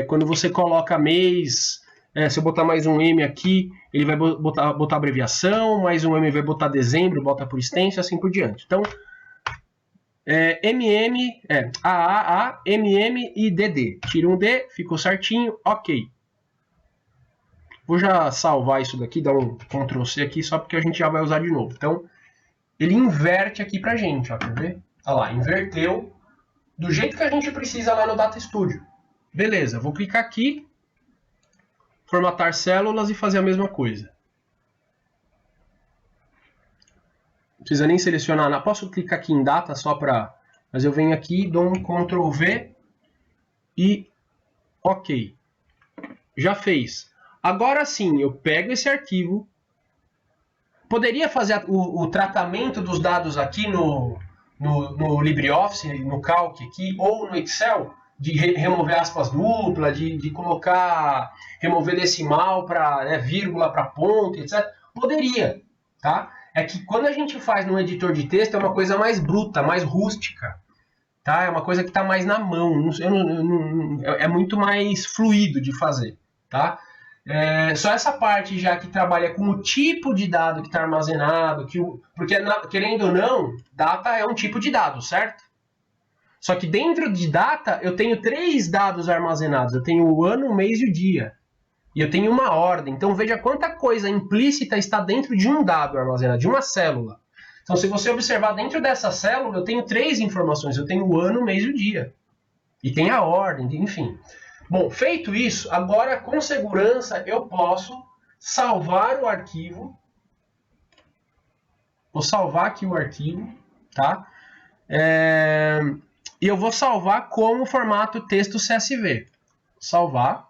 Speaker 1: Quando você coloca mês... se eu botar mais um M aqui, ele vai botar abreviação, mais um M vai botar dezembro, bota por extenso, assim por diante. Então, AAA, MM e DD. Tira um D, ficou certinho, ok. Vou já salvar isso daqui, dar um Ctrl C aqui, só porque a gente já vai usar de novo. Então, ele inverte aqui pra gente, ó, quer ver? Olha lá, inverteu do jeito que a gente precisa lá no Data Studio. Beleza, vou clicar aqui, formatar células e fazer a mesma coisa. Não precisa nem selecionar. Posso clicar aqui em data só para... Mas eu venho aqui, dou um Ctrl V e OK. Já fez. Agora sim, eu pego esse arquivo. Poderia fazer o tratamento dos dados aqui no LibreOffice, no Calc aqui, ou no Excel, de remover aspas duplas, de colocar, remover decimal para vírgula para ponto, etc. Poderia, tá? É que quando a gente faz no editor de texto é uma coisa mais bruta, mais rústica, tá? É uma coisa que está mais na mão, é muito mais fluido de fazer, tá? Só essa parte já que trabalha com o tipo de dado que está armazenado, porque querendo ou não, data é um tipo de dado, certo? Só que dentro de data eu tenho 3 dados armazenados. Eu tenho o ano, o mês e o dia. E eu tenho uma ordem. Então veja quanta coisa implícita está dentro de um dado armazenado, de uma célula. Então se você observar dentro dessa célula, eu tenho 3 informações. Eu tenho o ano, o mês e o dia. E tem a ordem, enfim. Bom, feito isso, agora com segurança eu posso salvar o arquivo. Vou salvar aqui o arquivo, tá? E eu vou salvar como formato texto CSV. Salvar.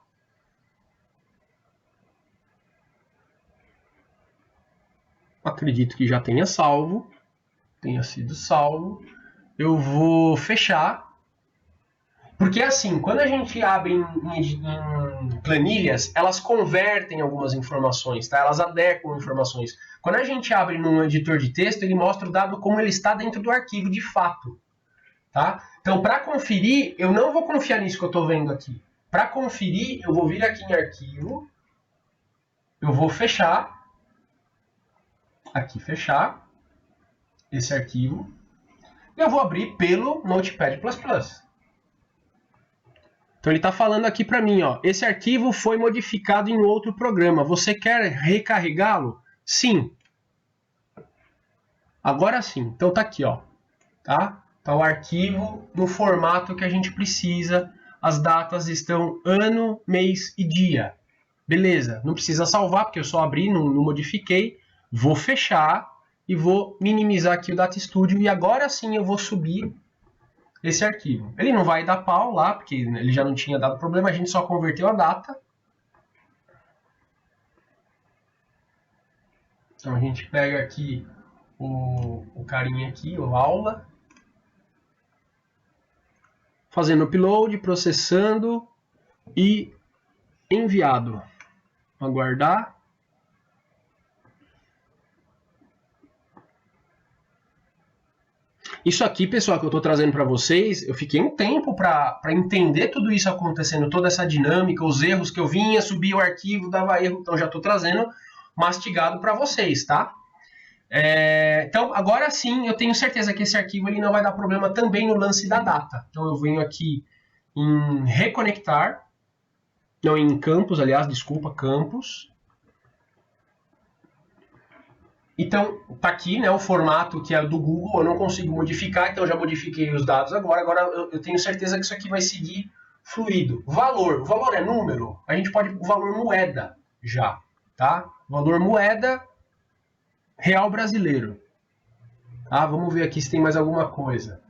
Speaker 1: Acredito que já tenha sido salvo. Eu vou fechar. Porque assim, quando a gente abre em planilhas, elas convertem algumas informações, tá? Elas adequam informações. Quando a gente abre num editor de texto, ele mostra o dado como ele está dentro do arquivo de fato, tá? Então, para conferir, eu não vou confiar nisso que eu estou vendo aqui. Para conferir, eu vou vir aqui em arquivo, eu vou fechar, aqui fechar, esse arquivo, e eu vou abrir pelo Notepad++. Então ele está falando aqui para mim, ó, esse arquivo foi modificado em outro programa. Você quer recarregá-lo? Sim. Agora sim. Então tá aqui, ó, tá? Tá o arquivo no formato que a gente precisa. As datas estão ano, mês e dia. Beleza? Não precisa salvar porque eu só abri, não modifiquei. Vou fechar e vou minimizar aqui o Data Studio e agora sim eu vou subir esse arquivo. Ele não vai dar pau lá, porque ele já não tinha dado problema, a gente só converteu a data. Então a gente pega aqui o carinha aqui, o aula, fazendo upload, processando e enviado. Aguardar. Isso aqui, pessoal, que eu estou trazendo para vocês, eu fiquei um tempo para entender tudo isso acontecendo, toda essa dinâmica, os erros que eu vinha, subia o arquivo, dava erro, então já estou trazendo mastigado para vocês, tá? Então, agora sim, eu tenho certeza que esse arquivo ele não vai dar problema também no lance da data. Então, eu venho aqui em reconectar, não, em campos, aliás, desculpa, campos. Então, tá aqui, né, o formato que é do Google, eu não consigo modificar, então eu já modifiquei os dados agora. Agora eu tenho certeza que isso aqui vai seguir fluido. O valor é número, a gente pode, o valor moeda já, tá? Valor moeda real brasileiro. Ah, vamos ver aqui se tem mais alguma coisa.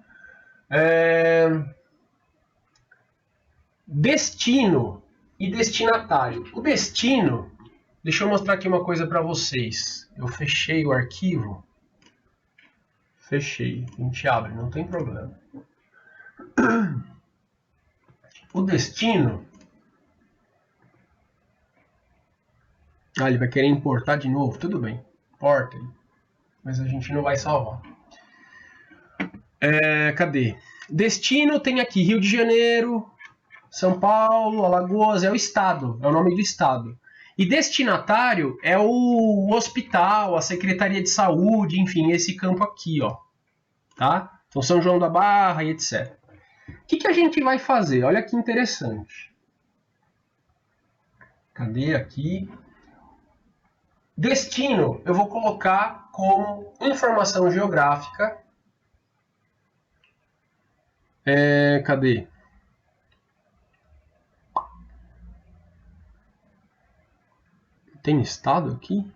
Speaker 1: Destino e destinatário. O destino, deixa eu mostrar aqui uma coisa para vocês. Eu fechei o arquivo. Fechei. A gente abre, não tem problema. O destino. Ah, ele vai querer importar de novo. Tudo bem. Importa. Mas a gente não vai salvar. Cadê? Destino tem aqui Rio de Janeiro, São Paulo, Alagoas. É o estado. É o nome do estado. E destinatário é o hospital, a Secretaria de Saúde, enfim, esse campo aqui, ó. Tá? Então, São João da Barra e etc. O que a gente vai fazer? Olha que interessante. Cadê aqui? Destino, eu vou colocar como informação geográfica. Cadê? Tem estado aqui?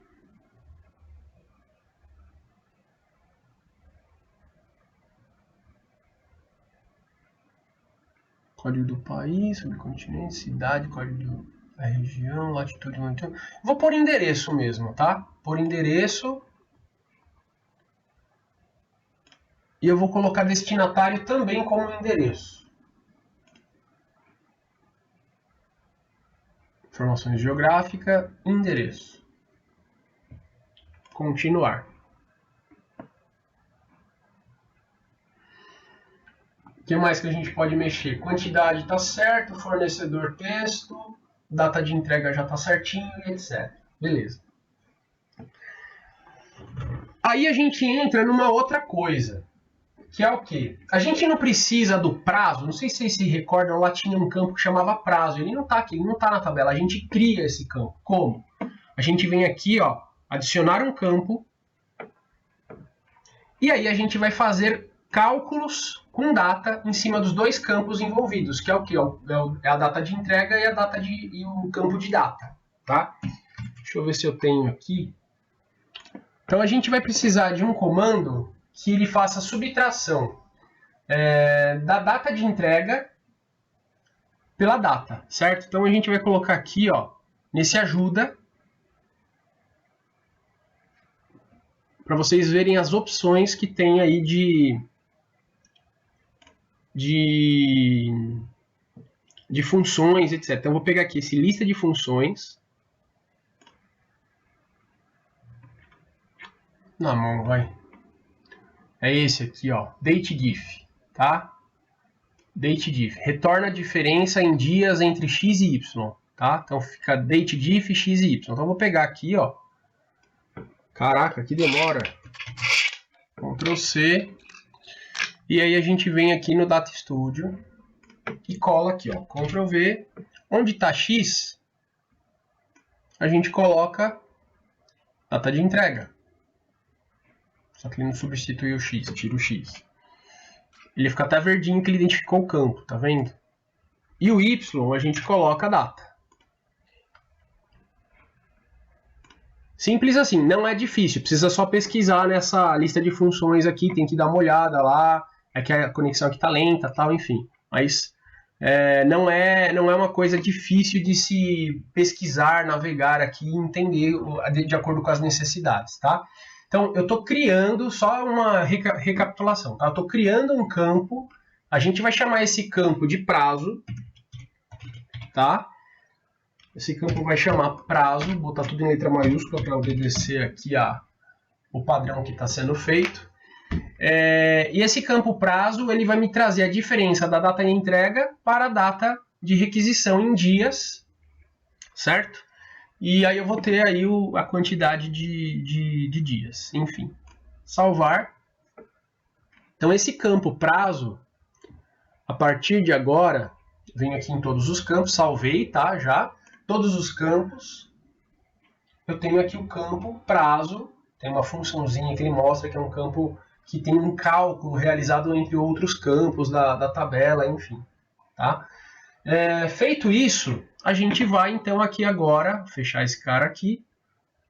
Speaker 1: Código do país, subcontinente, cidade, código da região, latitude, longitude. Vou pôr endereço mesmo, tá? Por endereço. E eu vou colocar destinatário também como endereço. Informações geográficas, endereço. Continuar. O que mais que a gente pode mexer? Quantidade está certo, fornecedor texto, data de entrega já está certinho e etc. Beleza. Aí a gente entra numa outra coisa, que é o quê? A gente não precisa do prazo, não sei se vocês se recordam, lá tinha um campo que chamava prazo, ele não está aqui, ele não está na tabela, a gente cria esse campo. Como? A gente vem aqui, ó, adicionar um campo, e aí a gente vai fazer cálculos com data em cima dos dois campos envolvidos, que é o que? É a data de entrega e o campo de data, tá? Deixa eu ver se eu tenho aqui. Então a gente vai precisar de um comando que ele faça subtração da data de entrega pela data, certo? Então a gente vai colocar aqui, ó, nesse ajuda, para vocês verem as opções que tem aí de funções, etc. Então, eu vou pegar aqui esse lista de funções. Na mão, vai. É esse aqui, ó, DateDiff, tá? DateDiff. Retorna a diferença em dias entre x e y, tá? Então, fica DateDiff, x e y. Então, eu vou pegar aqui, ó. Caraca, que demora. Ctrl C. E aí a gente vem aqui no Data Studio e cola aqui, ó. Ctrl V. Onde está X, a gente coloca data de entrega. Só que ele não substitui o X, tira o X. Ele fica até verdinho que ele identificou o campo, tá vendo? E o Y a gente coloca a data. Simples assim, não é difícil, precisa só pesquisar nessa lista de funções aqui, tem que dar uma olhada lá, é que a conexão aqui tá lenta, tal, enfim. Mas não é uma coisa difícil de se pesquisar, navegar aqui e entender de acordo com as necessidades, tá? Então, eu estou criando, só uma recapitulação, tá? Eu estou criando um campo, a gente vai chamar esse campo de prazo, tá? Esse campo vai chamar prazo, botar tudo em letra maiúscula para obedecer aqui o padrão que está sendo feito. E esse campo prazo ele vai me trazer a diferença da data de entrega para a data de requisição em dias, certo? E aí eu vou ter aí a quantidade de dias. Enfim, salvar. Então esse campo prazo, a partir de agora, venho aqui em todos os campos, salvei, tá? Já. Todos os campos, eu tenho aqui o campo prazo, tem uma funçãozinha que ele mostra que é um campo que tem um cálculo realizado entre outros campos da tabela, enfim. Tá? Feito isso, a gente vai então aqui agora, fechar esse cara aqui,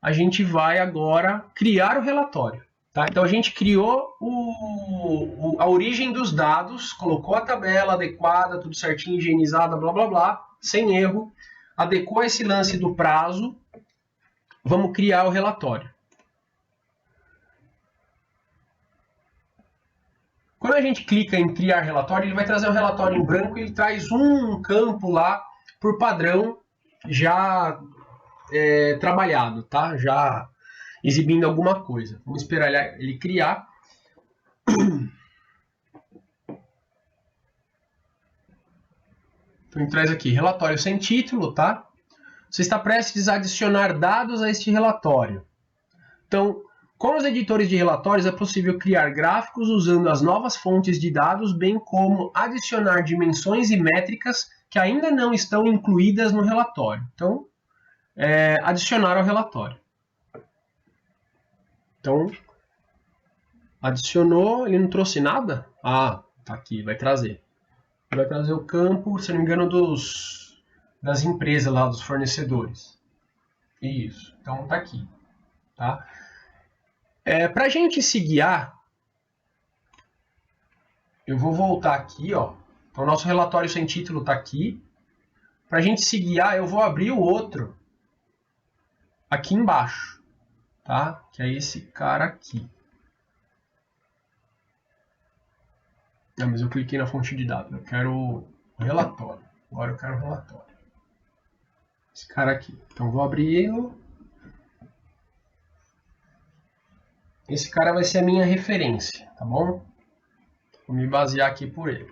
Speaker 1: a gente vai agora criar o relatório. Tá? Então a gente criou a origem dos dados, colocou a tabela adequada, tudo certinho, higienizada, blá blá blá, sem erro. Adequou esse lance do prazo, vamos criar o relatório. Quando a gente clica em criar relatório, ele vai trazer um relatório em branco e ele traz um campo lá por padrão já trabalhado, tá? Já exibindo alguma coisa. Vamos esperar ele criar. Então, ele traz aqui, relatório sem título, tá? Você está prestes a adicionar dados a este relatório. Então, com os editores de relatórios, é possível criar gráficos usando as novas fontes de dados, bem como adicionar dimensões e métricas que ainda não estão incluídas no relatório. Então, adicionar ao relatório. Então, adicionou, ele não trouxe nada? Ah, tá aqui, vai trazer. Vai trazer o campo, se não me engano, das empresas lá, dos fornecedores. Isso, então tá aqui. Tá? Para a gente se guiar, eu vou voltar aqui, ó. Então, o nosso relatório sem título está aqui. Para a gente se guiar, eu vou abrir o outro aqui embaixo, tá? Que é esse cara aqui. Não, mas eu cliquei na fonte de dados. Eu quero o relatório. Agora eu quero o relatório. Esse cara aqui. Então, vou abri-lo. Esse cara vai ser a minha referência, tá bom? Vou me basear aqui por ele.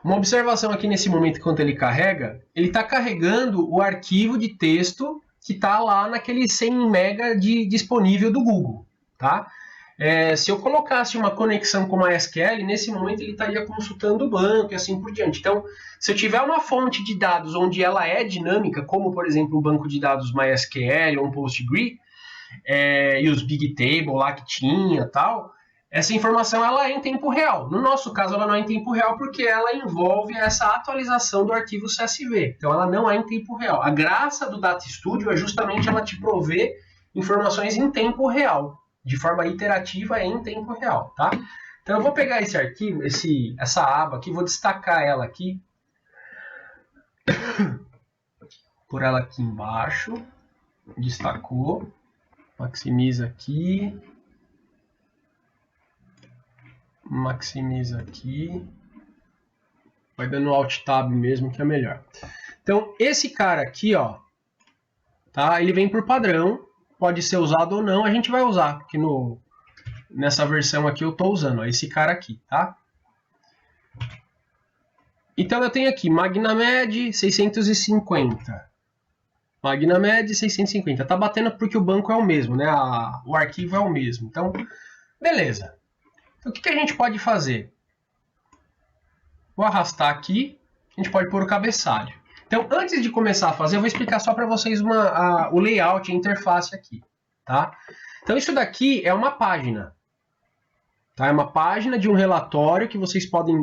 Speaker 1: Uma observação aqui nesse momento, enquanto ele carrega, ele está carregando o arquivo de texto que está lá naquele 100 MB disponível do Google, tá? Se eu colocasse uma conexão com o MySQL, nesse momento ele estaria consultando o banco e assim por diante. Então, se eu tiver uma fonte de dados onde ela é dinâmica, como por exemplo um banco de dados MySQL ou um PostgreSQL, e os Big Table lá que tinha tal, essa informação ela é em tempo real. No nosso caso, ela não é em tempo real porque ela envolve essa atualização do arquivo CSV. Então, ela não é em tempo real. A graça do Data Studio é justamente ela te prover informações em tempo real. De forma iterativa em tempo real, tá? Então, eu vou pegar esse arquivo, essa aba aqui, vou destacar ela aqui. Por ela aqui embaixo. Destacou. Maximiza aqui. Maximiza aqui. Vai dando Alt Tab mesmo, que é melhor. Então, esse cara aqui, ó, tá? Ele vem por padrão, pode ser usado ou não, a gente vai usar, porque nessa versão aqui eu estou usando, ó, esse cara aqui, tá? Então, eu tenho aqui MagnaMed 650. MagnaMed 650. Tá batendo porque o banco é o mesmo, né? O arquivo é o mesmo. Então, beleza. Então, o que a gente pode fazer? Vou arrastar aqui. A gente pode pôr o cabeçalho. Então, antes de começar a fazer, eu vou explicar só para vocês o layout, a interface aqui, tá? Então, isso daqui é uma página. Tá? É uma página de um relatório que vocês podem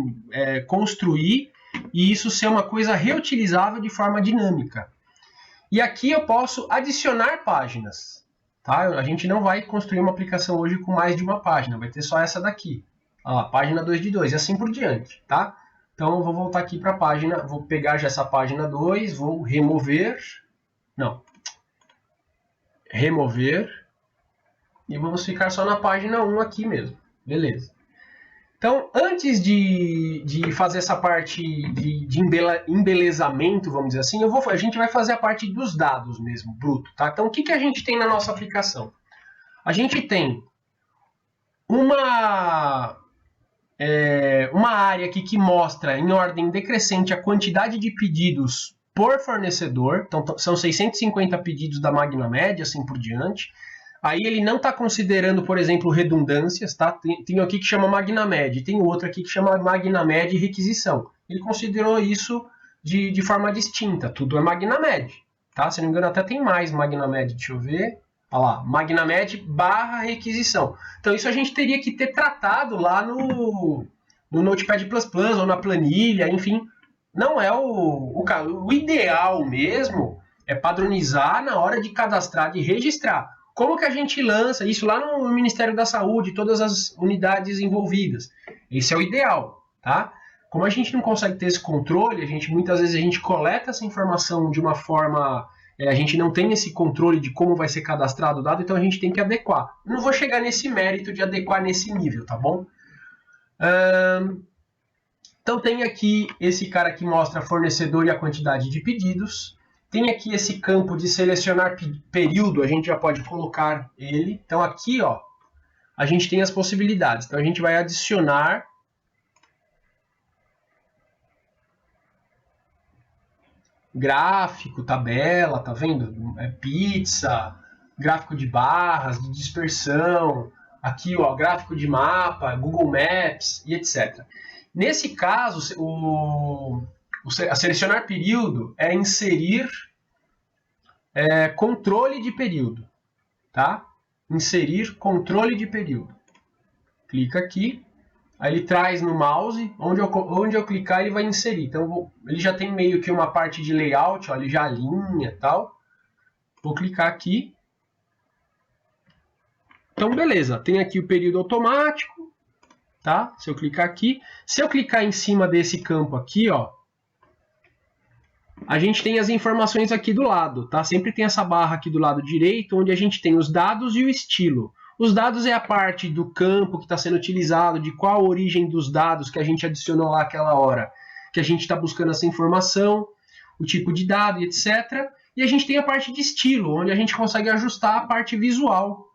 Speaker 1: construir e isso ser uma coisa reutilizável de forma dinâmica. E aqui eu posso adicionar páginas. Tá? A gente não vai construir uma aplicação hoje com mais de uma página, vai ter só essa daqui. Ó, página 2 de 2 e assim por diante. Tá? Então eu vou voltar aqui para a página, vou pegar já essa página 2, vou remover, e vamos ficar só na página 1 aqui mesmo. Beleza. Então, antes de fazer essa parte de embelezamento, vamos dizer assim, a gente vai fazer a parte dos dados mesmo, bruto. Tá? Então, o que a gente tem na nossa aplicação? A gente tem uma área aqui que mostra em ordem decrescente a quantidade de pedidos por fornecedor. Então, são 650 pedidos da MagnaMed, assim por diante. Aí ele não está considerando, por exemplo, redundâncias, tá? Tem aqui que chama MagnaMed, tem outro aqui que chama MagnaMed requisição. Ele considerou isso de forma distinta, tudo é MagnaMed, tá? Se não me engano, até tem mais MagnaMed, deixa eu ver. Olha lá, MagnaMed barra requisição. Então isso a gente teria que ter tratado lá no Notepad++ ou na planilha, enfim. Não é o ideal mesmo, é padronizar na hora de cadastrar, de registrar. Como que a gente lança isso lá no Ministério da Saúde, todas as unidades envolvidas? Esse é o ideal, tá? Como a gente não consegue ter esse controle, muitas vezes a gente coleta essa informação de uma forma... a gente não tem esse controle de como vai ser cadastrado o dado, então a gente tem que adequar. Não vou chegar nesse mérito de adequar nesse nível, tá bom? Então tem aqui esse cara que mostra fornecedor e a quantidade de pedidos. Tem aqui esse campo de selecionar período, a gente já pode colocar ele. Então aqui, ó, a gente tem as possibilidades. Então a gente vai adicionar gráfico, tabela, tá vendo? Pizza, gráfico de barras, de dispersão. Aqui, ó, gráfico de mapa, Google Maps e etc. Nesse caso, a selecionar período é inserir controle de período, tá? Inserir controle de período. Clica aqui, aí ele traz no mouse, onde eu clicar ele vai inserir. Então ele já tem meio que uma parte de layout, ó, ele já alinha e tal. Vou clicar aqui. Então beleza, tem aqui o período automático, tá? Se eu clicar aqui, se eu clicar em cima desse campo aqui, ó, a gente tem as informações aqui do lado, tá? Sempre tem essa barra aqui do lado direito, onde a gente tem os dados e o estilo. Os dados é a parte do campo que está sendo utilizado, de qual a origem dos dados que a gente adicionou lá aquela hora, que a gente está buscando essa informação, o tipo de dado e etc. E a gente tem a parte de estilo, onde a gente consegue ajustar a parte visual,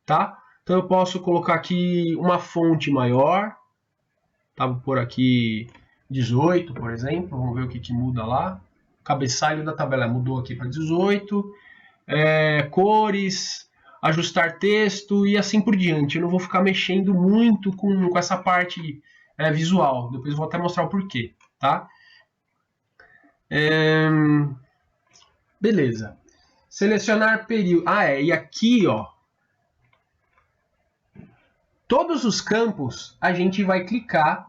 Speaker 1: tá? Então eu posso colocar aqui uma fonte maior, tá? Vou pôr aqui 18, por exemplo, vamos ver o que muda lá. O cabeçalho da tabela mudou aqui para 18, cores, ajustar texto e assim por diante. Eu não vou ficar mexendo muito com essa parte visual, depois vou até mostrar o porquê, tá? Beleza. Selecionar período. E aqui, ó, todos os campos a gente vai clicar,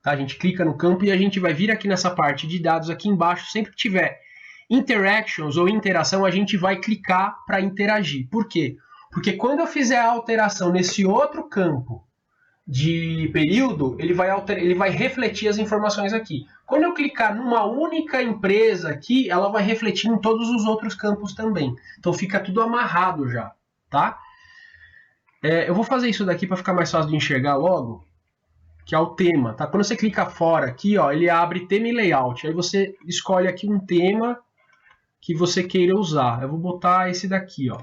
Speaker 1: tá? A gente clica no campo e a gente vai vir aqui nessa parte de dados aqui embaixo, sempre que tiver interactions ou interação, a gente vai clicar para interagir. Por quê? Porque quando eu fizer a alteração nesse outro campo de período, ele vai refletir as informações aqui. Quando eu clicar numa única empresa aqui, ela vai refletir em todos os outros campos também. Então fica tudo amarrado já, tá? Eu vou fazer isso daqui para ficar mais fácil de enxergar logo, que é o tema, tá? Quando você clica fora aqui, ó, ele abre tema e layout. Aí você escolhe aqui um tema que você queira usar. Eu vou botar esse daqui, ó.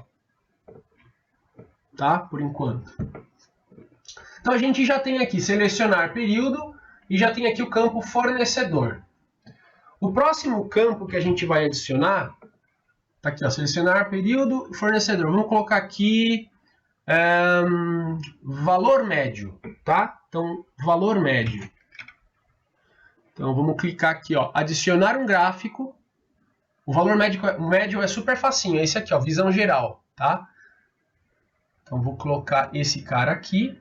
Speaker 1: Tá? Por enquanto. Então a gente já tem aqui selecionar período e já tem aqui o campo fornecedor. O próximo campo que a gente vai adicionar, tá aqui, ó, selecionar período e fornecedor. Vamos colocar aqui valor médio, tá? Então, valor médio. Então, vamos clicar aqui, ó, adicionar um gráfico. O valor médio é super facinho, é esse aqui, ó, visão geral, tá? Então, vou colocar esse cara aqui.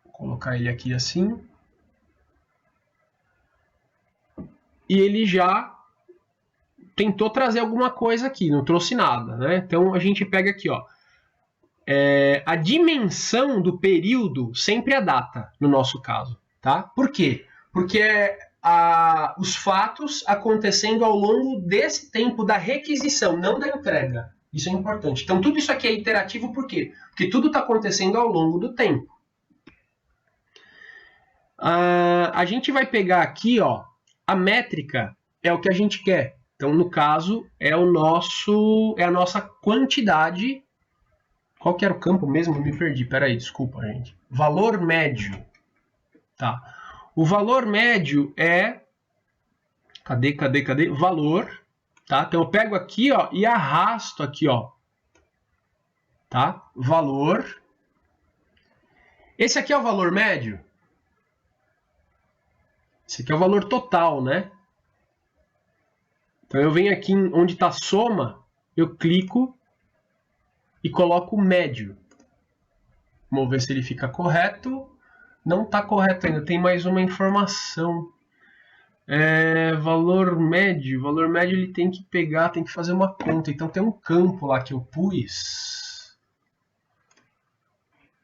Speaker 1: Vou colocar ele aqui assim. E ele já tentou trazer alguma coisa aqui, não trouxe nada, né? Então, a gente pega aqui, ó. A dimensão do período sempre é a data, no nosso caso, tá? Por quê? Porque os fatos acontecendo ao longo desse tempo da requisição, não da entrega. Isso é importante. Então, tudo isso aqui é iterativo por quê? Porque tudo está acontecendo ao longo do tempo. A gente vai pegar aqui, ó, a métrica é o que a gente quer. Então, no caso, é a nossa quantidade. Qual que era o campo mesmo? Eu me perdi. Peraí, desculpa, gente. Valor médio. Tá. O valor médio é... Cadê? Valor. Tá? Então, eu pego aqui, ó, e arrasto aqui, ó. Tá? Valor. Esse aqui é o valor médio? Esse aqui é o valor total, né? Então, eu venho aqui onde está soma, eu clico e coloco médio. Vamos ver se ele fica correto. Não está correto ainda, tem mais uma informação. Valor médio. Valor médio ele tem que pegar, tem que fazer uma conta. Então tem um campo lá que eu pus.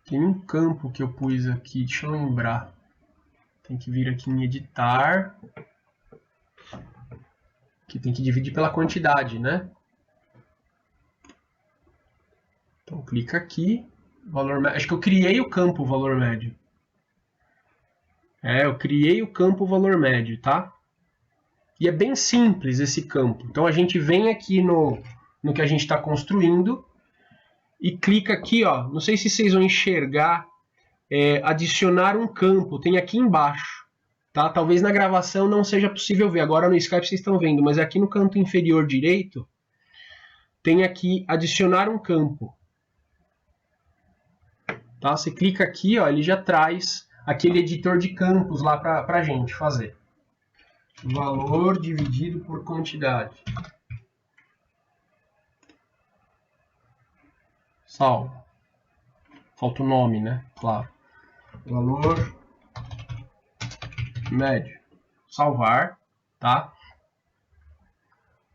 Speaker 1: Tem um campo que eu pus aqui, deixa eu lembrar. Tem que vir aqui em editar. Que tem que dividir pela quantidade, né? Então clica aqui, valor médio. Acho que eu criei o campo valor médio. Eu criei o campo valor médio, tá? E é bem simples esse campo. Então a gente vem aqui no que a gente está construindo e clica aqui, ó. Não sei se vocês vão enxergar, adicionar um campo. Tem aqui embaixo, tá? Talvez na gravação não seja possível ver. Agora no Skype vocês estão vendo, mas aqui no canto inferior direito tem aqui adicionar um campo. Tá? Você clica aqui, ó, ele já traz aquele editor de campos lá para a gente fazer. Valor dividido por quantidade. Salvo. Falta o nome, né? Claro. Valor médio. Salvar, tá?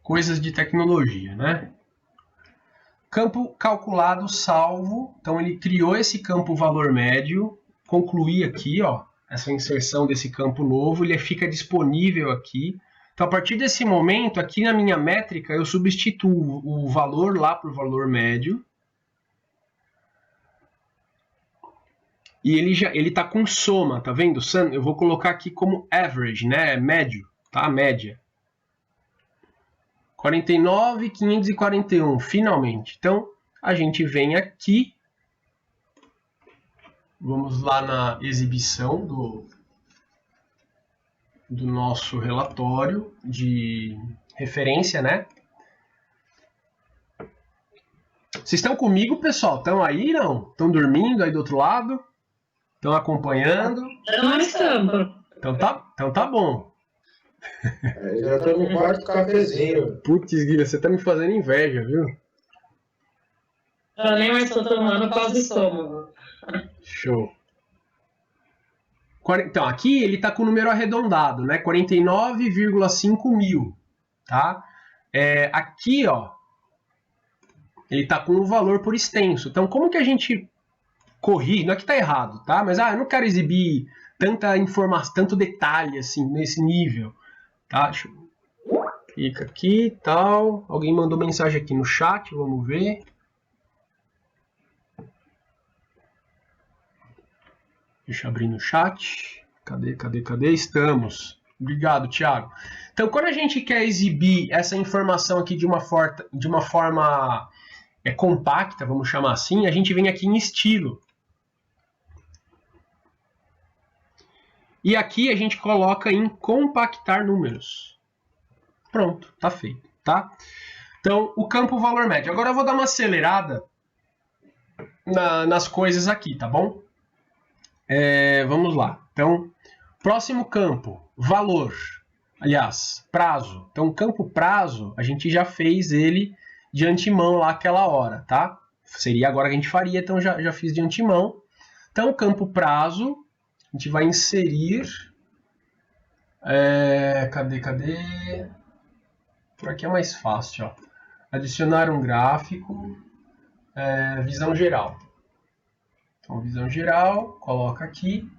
Speaker 1: Coisas de tecnologia, né? Campo calculado, salvo. Então, ele criou esse campo valor médio. Concluí aqui, ó, essa inserção desse campo novo. Ele fica disponível aqui. Então, a partir desse momento, aqui na minha métrica, eu substituo o valor lá por valor médio. E ele tá com soma, tá vendo? Eu vou colocar aqui como average, né? Médio, tá? Média. 49.541, finalmente. Então, a gente vem aqui. Vamos lá na exibição do nosso relatório de referência, né? Vocês estão comigo, pessoal? Estão aí, não? Estão dormindo aí do outro lado? Estão acompanhando?
Speaker 2: Não estamos.
Speaker 1: Então tá bom.
Speaker 3: Já estou no quarto cafezinho.
Speaker 1: Putz, Guilherme, você tá me fazendo inveja, viu?
Speaker 2: Eu nem mais estou tomando por causa do estômago.
Speaker 1: Show. Então, aqui ele está com o número arredondado, né? 49,5 mil, tá? Aqui, ó, ele está com o valor por extenso. Então, como que a gente corrige? Não é que está errado, tá? Mas, eu não quero exibir tanta informação, tanto detalhe, assim, nesse nível, tá? Clica aqui e tal. Alguém mandou mensagem aqui no chat, vamos ver. Deixa eu abrir no chat. Cadê? Estamos. Obrigado, Thiago. Então, quando a gente quer exibir essa informação aqui de uma forma compacta, vamos chamar assim, a gente vem aqui em estilo. E aqui a gente coloca em compactar números. Pronto, tá feito, tá? Então, o campo valor médio. Agora eu vou dar uma acelerada nas coisas aqui, tá bom? Vamos lá. Então, próximo campo, valor. Aliás, prazo. Então, o campo prazo, a gente já fez ele de antemão lá aquela hora, tá? Seria agora que a gente faria, então já fiz de antemão. Então, o campo prazo, a gente vai inserir... Cadê? Por aqui é mais fácil, ó. Adicionar um gráfico, visão geral. Então, visão geral, coloca aqui.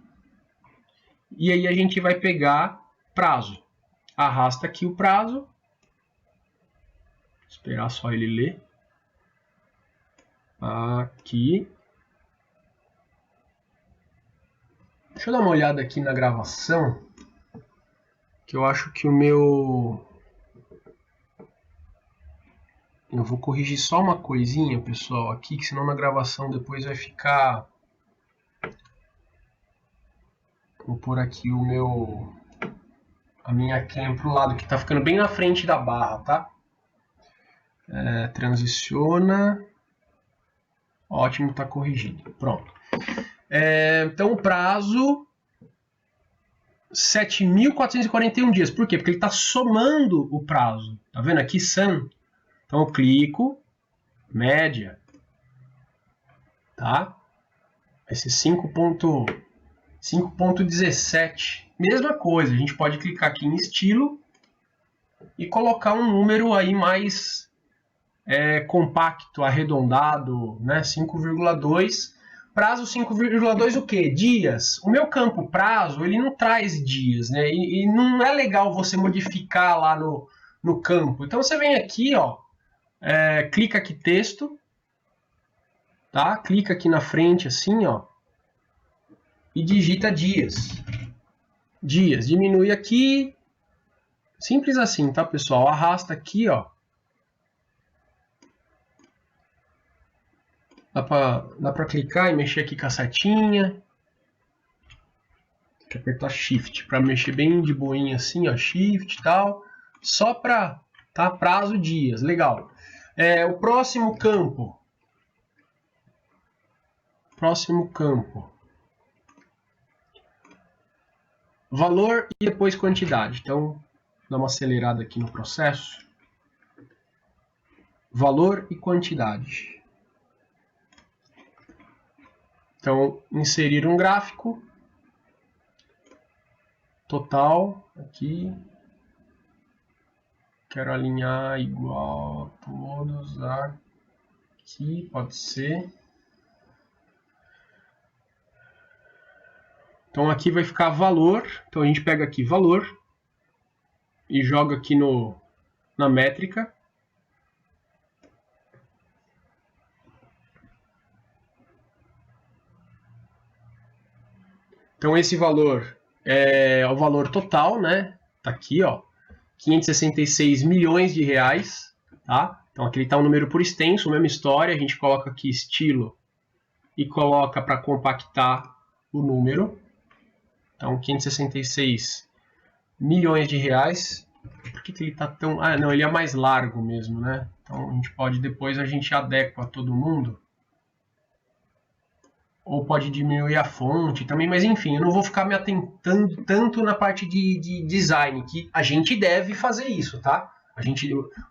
Speaker 1: E aí a gente vai pegar prazo. Arrasta aqui o prazo. Esperar só ele ler. Aqui. Deixa eu dar uma olhada aqui na gravação. Que eu acho que o meu... Eu vou corrigir só uma coisinha, pessoal, aqui, que senão na gravação depois vai ficar... Vou pôr aqui a minha cam pro lado, que tá ficando bem na frente da barra, tá? Transiciona. Ótimo, tá corrigido. Pronto. Então o prazo... 7.441 dias. Por quê? Porque ele está somando o prazo. Tá vendo aqui? Sum. Então eu clico, média. Tá? Vai ser 5.17. Mesma coisa. A gente pode clicar aqui em estilo e colocar um número aí mais compacto, arredondado, né? 5,2. Prazo 5,2 o quê? Dias. O meu campo prazo, ele não traz dias, né? E não é legal você modificar lá no campo. Então você vem aqui, ó, clica aqui texto, tá? Clica aqui na frente assim, ó, e digita dias. Dias. Diminui aqui. Simples assim, tá, pessoal? Arrasta aqui, ó. Dá pra clicar e mexer aqui com a setinha. Tem que apertar Shift para mexer bem de boinha assim, ó, Shift e tal. Só para, tá? Prazo dias, legal. O próximo campo. Valor e depois quantidade. Então, dá uma acelerada aqui no processo. Valor e quantidade. Então, inserir um gráfico. Total, aqui. Quero alinhar igual a todos aqui, pode ser. Então, aqui vai ficar valor. Então, a gente pega aqui valor e joga aqui na métrica. Então, esse valor é o valor total, né? Tá aqui, ó, 566 milhões de reais, tá? Então, aqui está o número por extenso, mesma história. A gente coloca aqui estilo e coloca para compactar o número. Então, 566 milhões de reais. Por que ele está tão... Ah, não, ele é mais largo mesmo, né? Então, a gente pode, depois a gente adequa todo mundo. Ou pode diminuir a fonte também, mas enfim, eu não vou ficar me atentando tanto na parte de design, que a gente deve fazer isso, tá?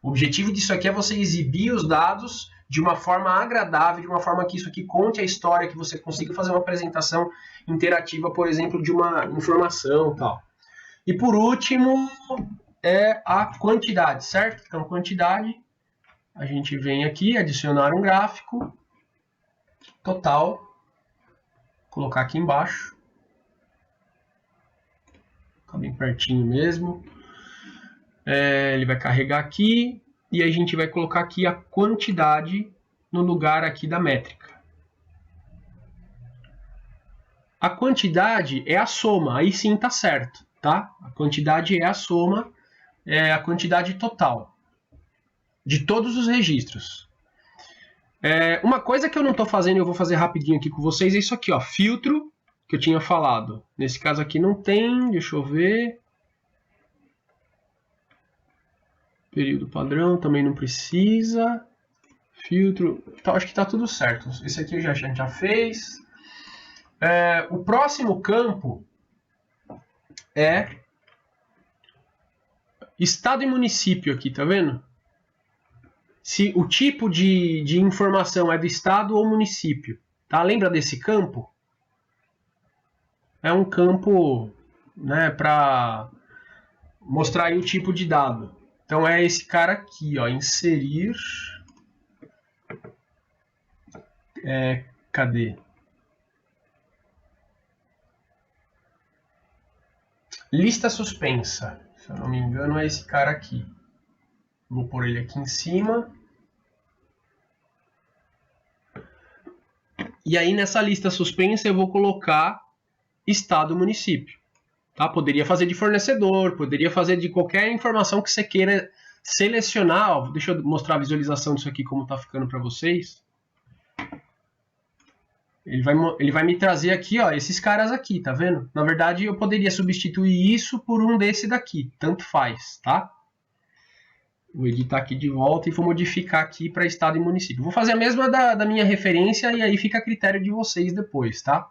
Speaker 1: O objetivo disso aqui é você exibir os dados de uma forma agradável, de uma forma que isso aqui conte a história, que você consiga fazer uma apresentação interativa, por exemplo, de uma informação e tal. E por último, é a quantidade, certo? Então, quantidade, a gente vem aqui, adicionar um gráfico, total, colocar aqui embaixo, fica bem pertinho mesmo. Ele vai carregar aqui e a gente vai colocar aqui a quantidade no lugar aqui da métrica. A quantidade é a soma, aí sim tá certo, tá? A quantidade é a soma, é a quantidade total de todos os registros. Uma coisa que eu não estou fazendo e eu vou fazer rapidinho aqui com vocês é isso aqui, ó, filtro, que eu tinha falado. Nesse caso aqui não tem, deixa eu ver. Período padrão também não precisa. Filtro, então, acho que está tudo certo. Esse aqui a gente já fez. O próximo campo é estado e município aqui, tá vendo? Se o tipo de informação é do estado ou município, tá? Lembra desse campo? É um campo, né, para mostrar aí o tipo de dado. Então é esse cara aqui, ó, inserir. Cadê? Lista suspensa. Se eu não me engano, é esse cara aqui. Vou pôr ele aqui em cima. E aí nessa lista suspensa eu vou colocar estado e município. Tá? Poderia fazer de fornecedor, poderia fazer de qualquer informação que você queira selecionar. Ó, deixa eu mostrar a visualização disso aqui como está ficando para vocês. Ele vai me trazer aqui, ó, esses caras aqui, tá vendo? Na verdade, eu poderia substituir isso por um desse daqui, tanto faz, tá? Vou editar aqui de volta e vou modificar aqui para estado e município. Vou fazer a mesma da minha referência e aí fica a critério de vocês depois, tá?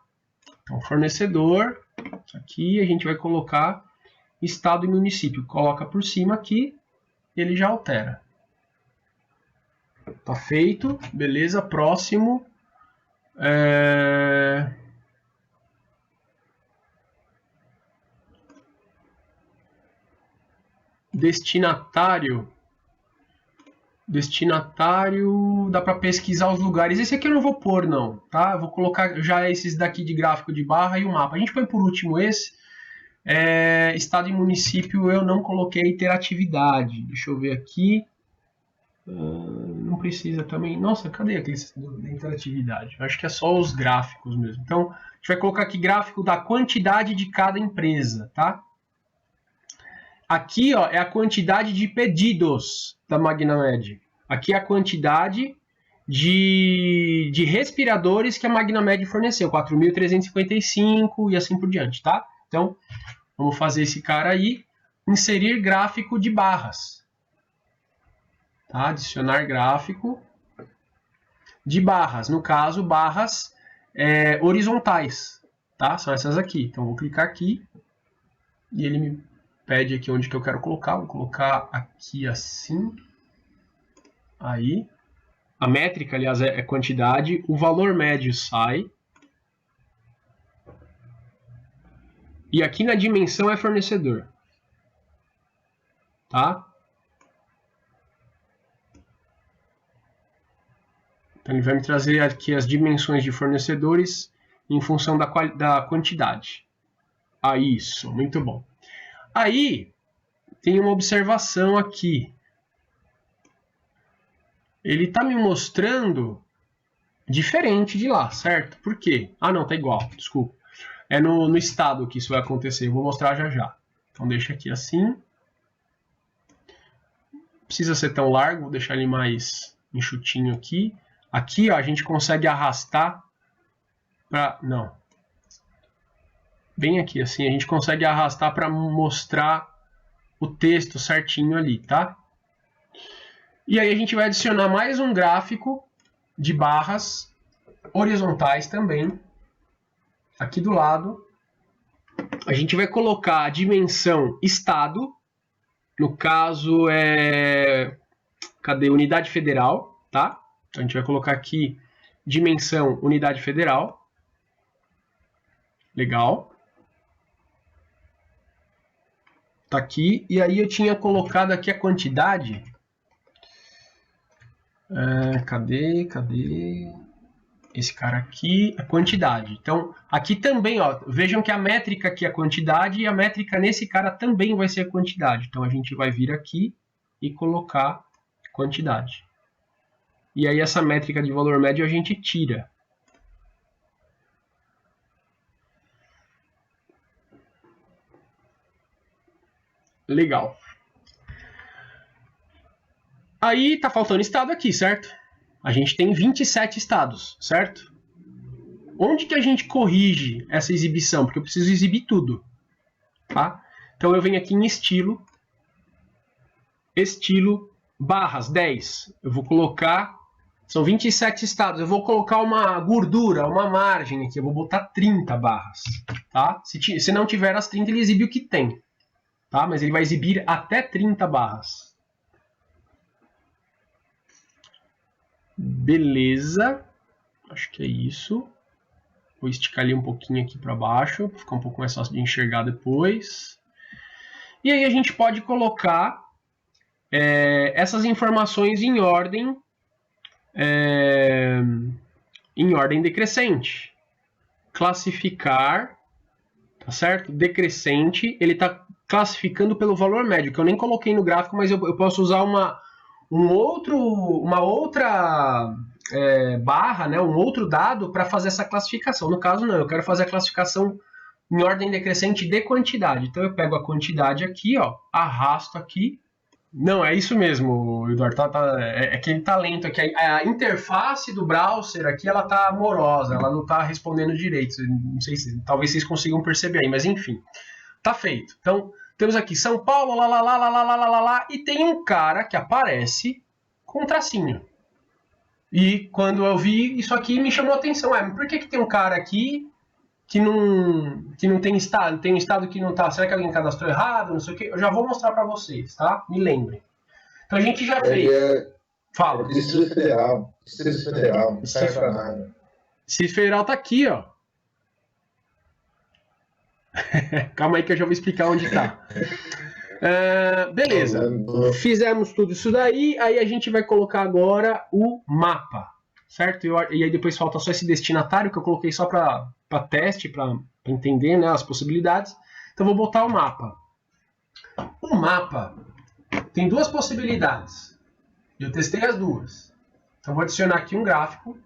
Speaker 1: Então, fornecedor, isso aqui, a gente vai colocar estado e município. Coloca por cima aqui, ele já altera. Tá feito, beleza, próximo. Destinatário, dá para pesquisar os lugares. Esse aqui eu não vou pôr não, tá? Eu vou colocar já esses daqui de gráfico de barra e o mapa. A gente põe por último esse. Estado e município eu não coloquei interatividade. Deixa eu ver aqui. Não precisa também. Nossa, cadê aquele da interatividade? Eu acho que é só os gráficos mesmo. Então, a gente vai colocar aqui gráfico da quantidade de cada empresa, tá? Aqui, ó, é a quantidade de pedidos da MagnaMed. Aqui é a quantidade de respiradores que a MagnaMed forneceu, 4.355 e assim por diante, tá? Então, vamos fazer esse cara aí, inserir gráfico de barras. Tá? Adicionar gráfico de barras. No caso, barras horizontais, tá? São essas aqui. Então, vou clicar aqui e ele me pede aqui onde que eu quero colocar. Vou colocar aqui assim. Aí. A métrica, aliás, é quantidade. O valor médio sai. E aqui na dimensão é fornecedor. Tá? Então ele vai me trazer aqui as dimensões de fornecedores em função da quantidade. Isso, muito bom. Aí, tem uma observação aqui. Ele está me mostrando diferente de lá, certo? Por quê? Ah, não, tá igual, desculpa. É no estado que isso vai acontecer, eu vou mostrar já já. Então deixa aqui assim. Não precisa ser tão largo, vou deixar ele mais enxutinho aqui. Aqui, ó, a gente consegue arrastar para... Não. Bem aqui, assim, a gente consegue arrastar para mostrar o texto certinho ali, tá? E aí a gente vai adicionar mais um gráfico de barras horizontais também. Aqui do lado. A gente vai colocar a dimensão estado. No caso, cadê? Unidade federal, tá? Então a gente vai colocar aqui dimensão unidade federal. Legal. Tá aqui. E aí eu tinha colocado aqui a quantidade. Cadê? Esse cara aqui, a quantidade. Então, aqui também, ó, vejam que a métrica aqui é a quantidade e a métrica nesse cara também vai ser a quantidade. Então, a gente vai vir aqui e colocar quantidade. E aí, essa métrica de valor médio a gente tira. Legal. Aí tá faltando estado aqui, certo? A gente tem 27 estados, certo? Onde que a gente corrige essa exibição? Porque eu preciso exibir tudo, tá? Então eu venho aqui em estilo, barras, 10. Eu vou colocar, são 27 estados, eu vou colocar uma gordura, uma margem aqui, eu vou botar 30 barras, tá? Se não tiver as 30, ele exibe o que tem, tá? Mas ele vai exibir até 30 barras. Beleza, acho que é isso. Vou esticar ali um pouquinho aqui para baixo, para ficar um pouco mais fácil de enxergar depois. E aí a gente pode colocar essas informações em ordem decrescente. Classificar, tá certo? Decrescente, ele está classificando pelo valor médio, que eu nem coloquei no gráfico, mas eu posso usar uma outra barra, né, um outro dado para fazer essa classificação. No caso, não, eu quero fazer a classificação em ordem decrescente de quantidade. Então eu pego a quantidade aqui, ó, arrasto aqui. Não, é isso mesmo, Eduardo. É aquele talento aqui. A interface do browser aqui, ela tá morosa, ela não tá respondendo direito. Não sei se, talvez vocês consigam perceber aí, mas enfim, tá feito. Então, temos aqui São Paulo, lá, e tem um cara que aparece com um tracinho. E quando eu vi isso aqui, me chamou a atenção. Por que tem um cara aqui que não tem estado? Tem um estado que não tá. Será que alguém cadastrou errado? Não sei o quê. Eu já vou mostrar para vocês, tá? Me lembrem. Então a gente já fez. Fala.
Speaker 3: Distrito Federal. Distrito Federal. Não serve para nada.
Speaker 1: Distrito Federal tá aqui, ó. Calma aí que eu já vou explicar onde tá. Beleza. Fizemos tudo isso daí. Aí a gente vai colocar agora o mapa. Certo? E aí depois falta só esse destinatário que eu coloquei só para teste, para entender, né, as possibilidades. Então vou botar o mapa. O mapa tem duas possibilidades. Eu testei as duas. Então vou adicionar aqui um gráfico.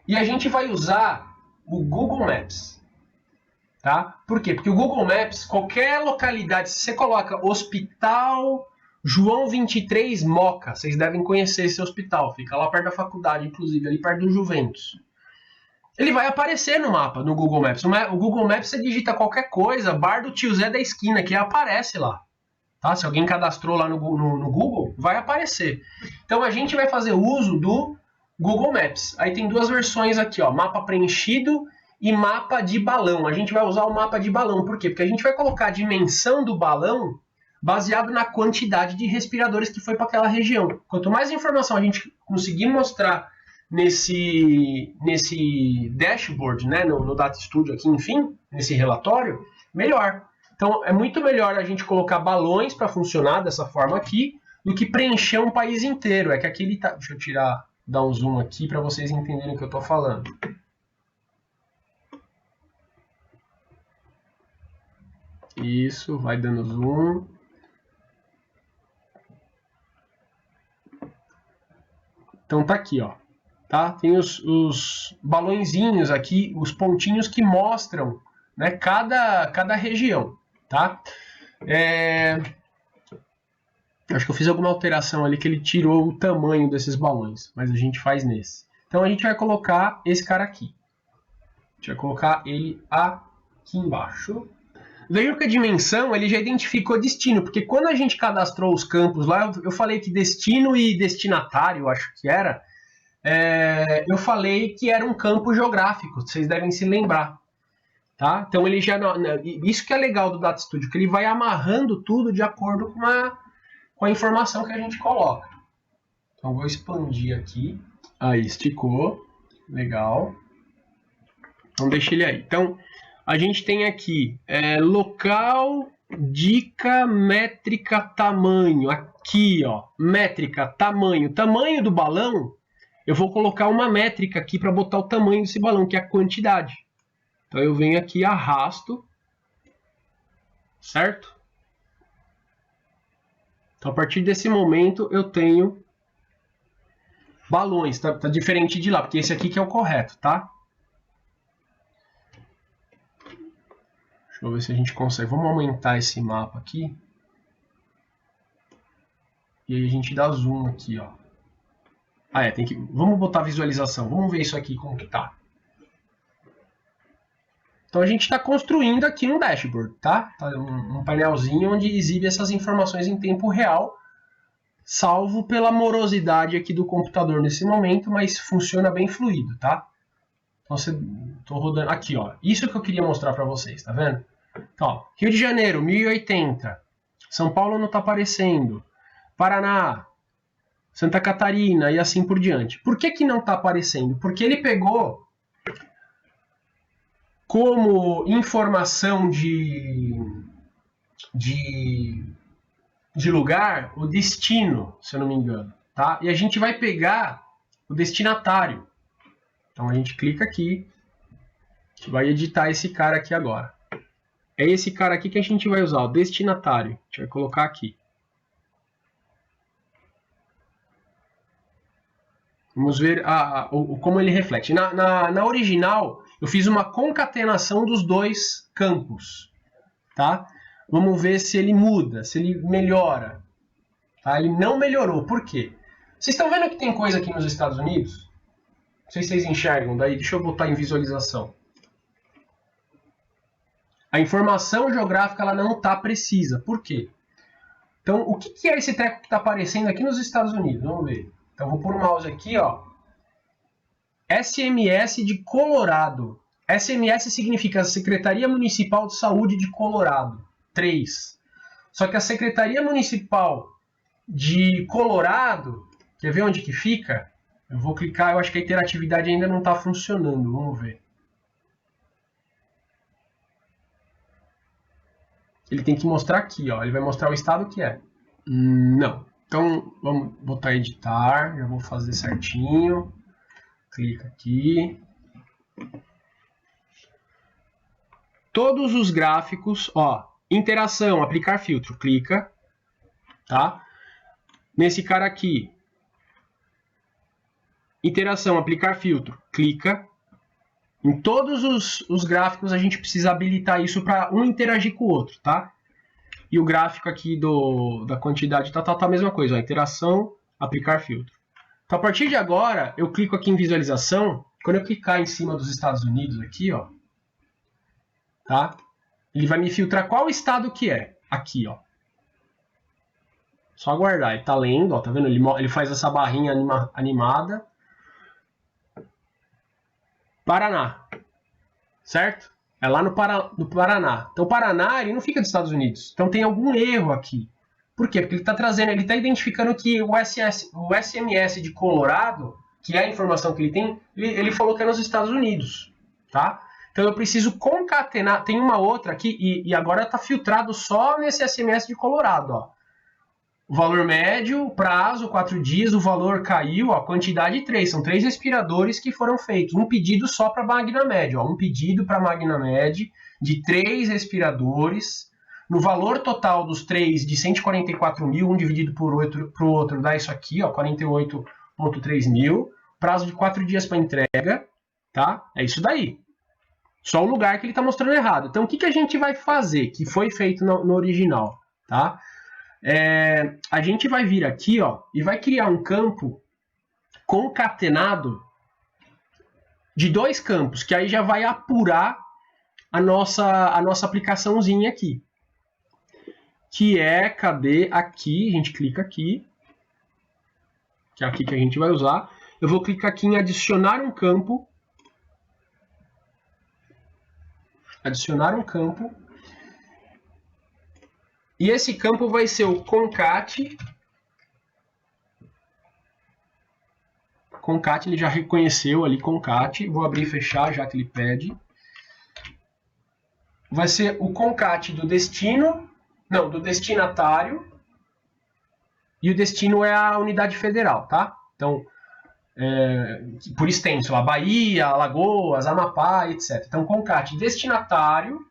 Speaker 1: E a gente vai usar o Google Maps. Tá? Por quê? Porque o Google Maps, qualquer localidade, se você coloca Hospital João 23 Moca, vocês devem conhecer esse hospital, fica lá perto da faculdade, inclusive, ali perto do Juventus. Ele vai aparecer no mapa, no Google Maps. O Google Maps, você digita qualquer coisa, bar do tio Zé da esquina, que aparece lá. Tá? Se alguém cadastrou lá no Google, vai aparecer. Então a gente vai fazer uso do Google Maps. Aí tem duas versões aqui, ó, mapa preenchido e mapa de balão. A gente vai usar o mapa de balão. Por quê? Porque a gente vai colocar a dimensão do balão baseado na quantidade de respiradores que foi para aquela região. Quanto mais informação a gente conseguir mostrar nesse dashboard, né, no Data Studio aqui, enfim, nesse relatório, melhor. Então, é muito melhor a gente colocar balões para funcionar dessa forma aqui do que preencher um país inteiro. É que aqui ele tá... Deixa eu dar um zoom aqui para vocês entenderem o que eu estou falando. Isso, vai dando zoom. Então tá aqui, ó. Tá? Tem os balõezinhos aqui, os pontinhos que mostram, né, cada região. Tá? Acho que eu fiz alguma alteração ali que ele tirou o tamanho desses balões, mas a gente faz nesse. Então a gente vai colocar esse cara aqui. A gente vai colocar ele aqui embaixo. Veja que a dimensão ele já identificou destino, porque quando a gente cadastrou os campos lá, eu falei que destino e destinatário, acho que era, eu falei que era um campo geográfico, vocês devem se lembrar. Tá? Então ele já isso que é legal do Data Studio, que ele vai amarrando tudo de acordo com a informação que a gente coloca. Então vou expandir aqui. Aí esticou, legal. Então deixa ele aí. Então a gente tem aqui local, dica, métrica, tamanho. Aqui, ó, métrica, tamanho. Tamanho do balão, eu vou colocar uma métrica aqui para botar o tamanho desse balão, que é a quantidade. Então eu venho aqui, arrasto, certo? Então a partir desse momento eu tenho balões, tá diferente de lá, porque esse aqui que é o correto, tá? Deixa eu ver se a gente consegue. Vamos aumentar esse mapa aqui. E aí a gente dá zoom aqui, ó. Tem que... Vamos botar visualização. Vamos ver isso aqui como que tá. Então a gente está construindo aqui um dashboard, tá? Um painelzinho onde exibe essas informações em tempo real, salvo pela morosidade aqui do computador nesse momento, mas funciona bem fluido, tá? Então tô rodando aqui, ó. Isso que eu queria mostrar para vocês, tá vendo? Então, ó, Rio de Janeiro, 1080. São Paulo não está aparecendo. Paraná, Santa Catarina e assim por diante. Por que não está aparecendo? Porque ele pegou como informação de lugar o destino, se eu não me engano, tá? E a gente vai pegar o destinatário. Então a gente clica aqui, a gente vai editar esse cara aqui agora. É esse cara aqui que a gente vai usar, o destinatário. A gente vai colocar aqui. Vamos ver como ele reflete. Na original, eu fiz uma concatenação dos dois campos. Tá? Vamos ver se ele muda, se ele melhora. Tá? Ele não melhorou. Por quê? Vocês estão vendo que tem coisa aqui nos Estados Unidos? Não sei se vocês enxergam daí. Deixa eu botar em visualização. A informação geográfica ela não está precisa. Por quê? Então, o que é esse treco que está aparecendo aqui nos Estados Unidos? Vamos ver. Então, vou pôr o mouse aqui, ó. SMS de Colorado. SMS significa Secretaria Municipal de Saúde de Colorado. 3. Só que a Secretaria Municipal de Colorado, quer ver onde que fica? Eu vou clicar, eu acho que a interatividade ainda não está funcionando. Vamos ver. Ele tem que mostrar aqui, ó. Ele vai mostrar o estado que é. Não. Então, vamos botar editar. Já vou fazer certinho. Clica aqui. Todos os gráficos, ó. Interação, aplicar filtro. Clica. Tá? Nesse cara aqui. Interação, aplicar filtro. Clica. Em todos os gráficos a gente precisa habilitar isso para um interagir com o outro, tá? E o gráfico aqui da quantidade tá a mesma coisa, ó, interação, aplicar filtro. Então a partir de agora, eu clico aqui em visualização, quando eu clicar em cima dos Estados Unidos aqui, ó, tá? Ele vai me filtrar qual estado que é, aqui, ó. Só aguardar, ele tá lendo, ó, tá vendo? Ele faz essa barrinha animada. Paraná, certo? É lá no Paraná. Então, o Paraná ele não fica nos Estados Unidos. Então, tem algum erro aqui. Por quê? Porque ele está trazendo, ele está identificando que o SMS de Colorado, que é a informação que ele tem, ele falou que é nos Estados Unidos, tá? Então, eu preciso concatenar. Tem uma outra aqui e agora está filtrado só nesse SMS de Colorado, ó. O valor médio, prazo, 4 dias, o valor caiu, a quantidade 3. São 3 respiradores que foram feitos. Um pedido só para a MagnaMed. Um pedido para a MagnaMed de 3 respiradores. No valor total dos 3 de 144 mil, um dividido por o outro, dá isso aqui, ó, 48,3 mil. Prazo de 4 dias para entrega. Tá? É isso daí. Só o lugar que ele está mostrando errado. Então, o que a gente vai fazer, que foi feito no original? Tá? A gente vai vir aqui, ó, e vai criar um campo concatenado de 2 campos, que aí já vai apurar a nossa aplicaçãozinha aqui. Que é, cadê? Aqui, a gente clica aqui, que é aqui que a gente vai usar. Eu vou clicar aqui em adicionar um campo. Adicionar um campo. E esse campo vai ser o concat. Concat, ele já reconheceu ali concat. Vou abrir e fechar, já que ele pede. Vai ser o concat do destino, não, do destinatário. E o destino é a unidade federal, tá? Então, por extenso, a Bahia, Alagoas, Amapá, etc. Então, concat destinatário,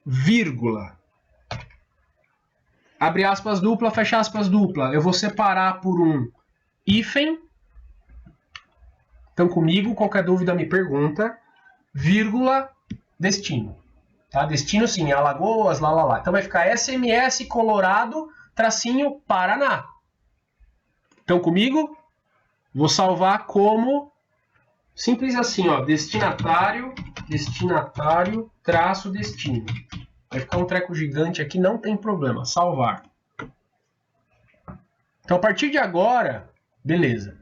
Speaker 1: vírgula, abre aspas dupla, fecha aspas dupla. Eu vou separar por um hífen. Então, comigo, qualquer dúvida me pergunta. Vírgula, destino. Tá? Destino sim, Alagoas, lá. Então vai ficar SMS Colorado, tracinho Paraná. Então comigo, vou salvar como simples assim, ó, destinatário, traço destino. Vai ficar um treco gigante aqui, não tem problema, salvar. Então a partir de agora, beleza,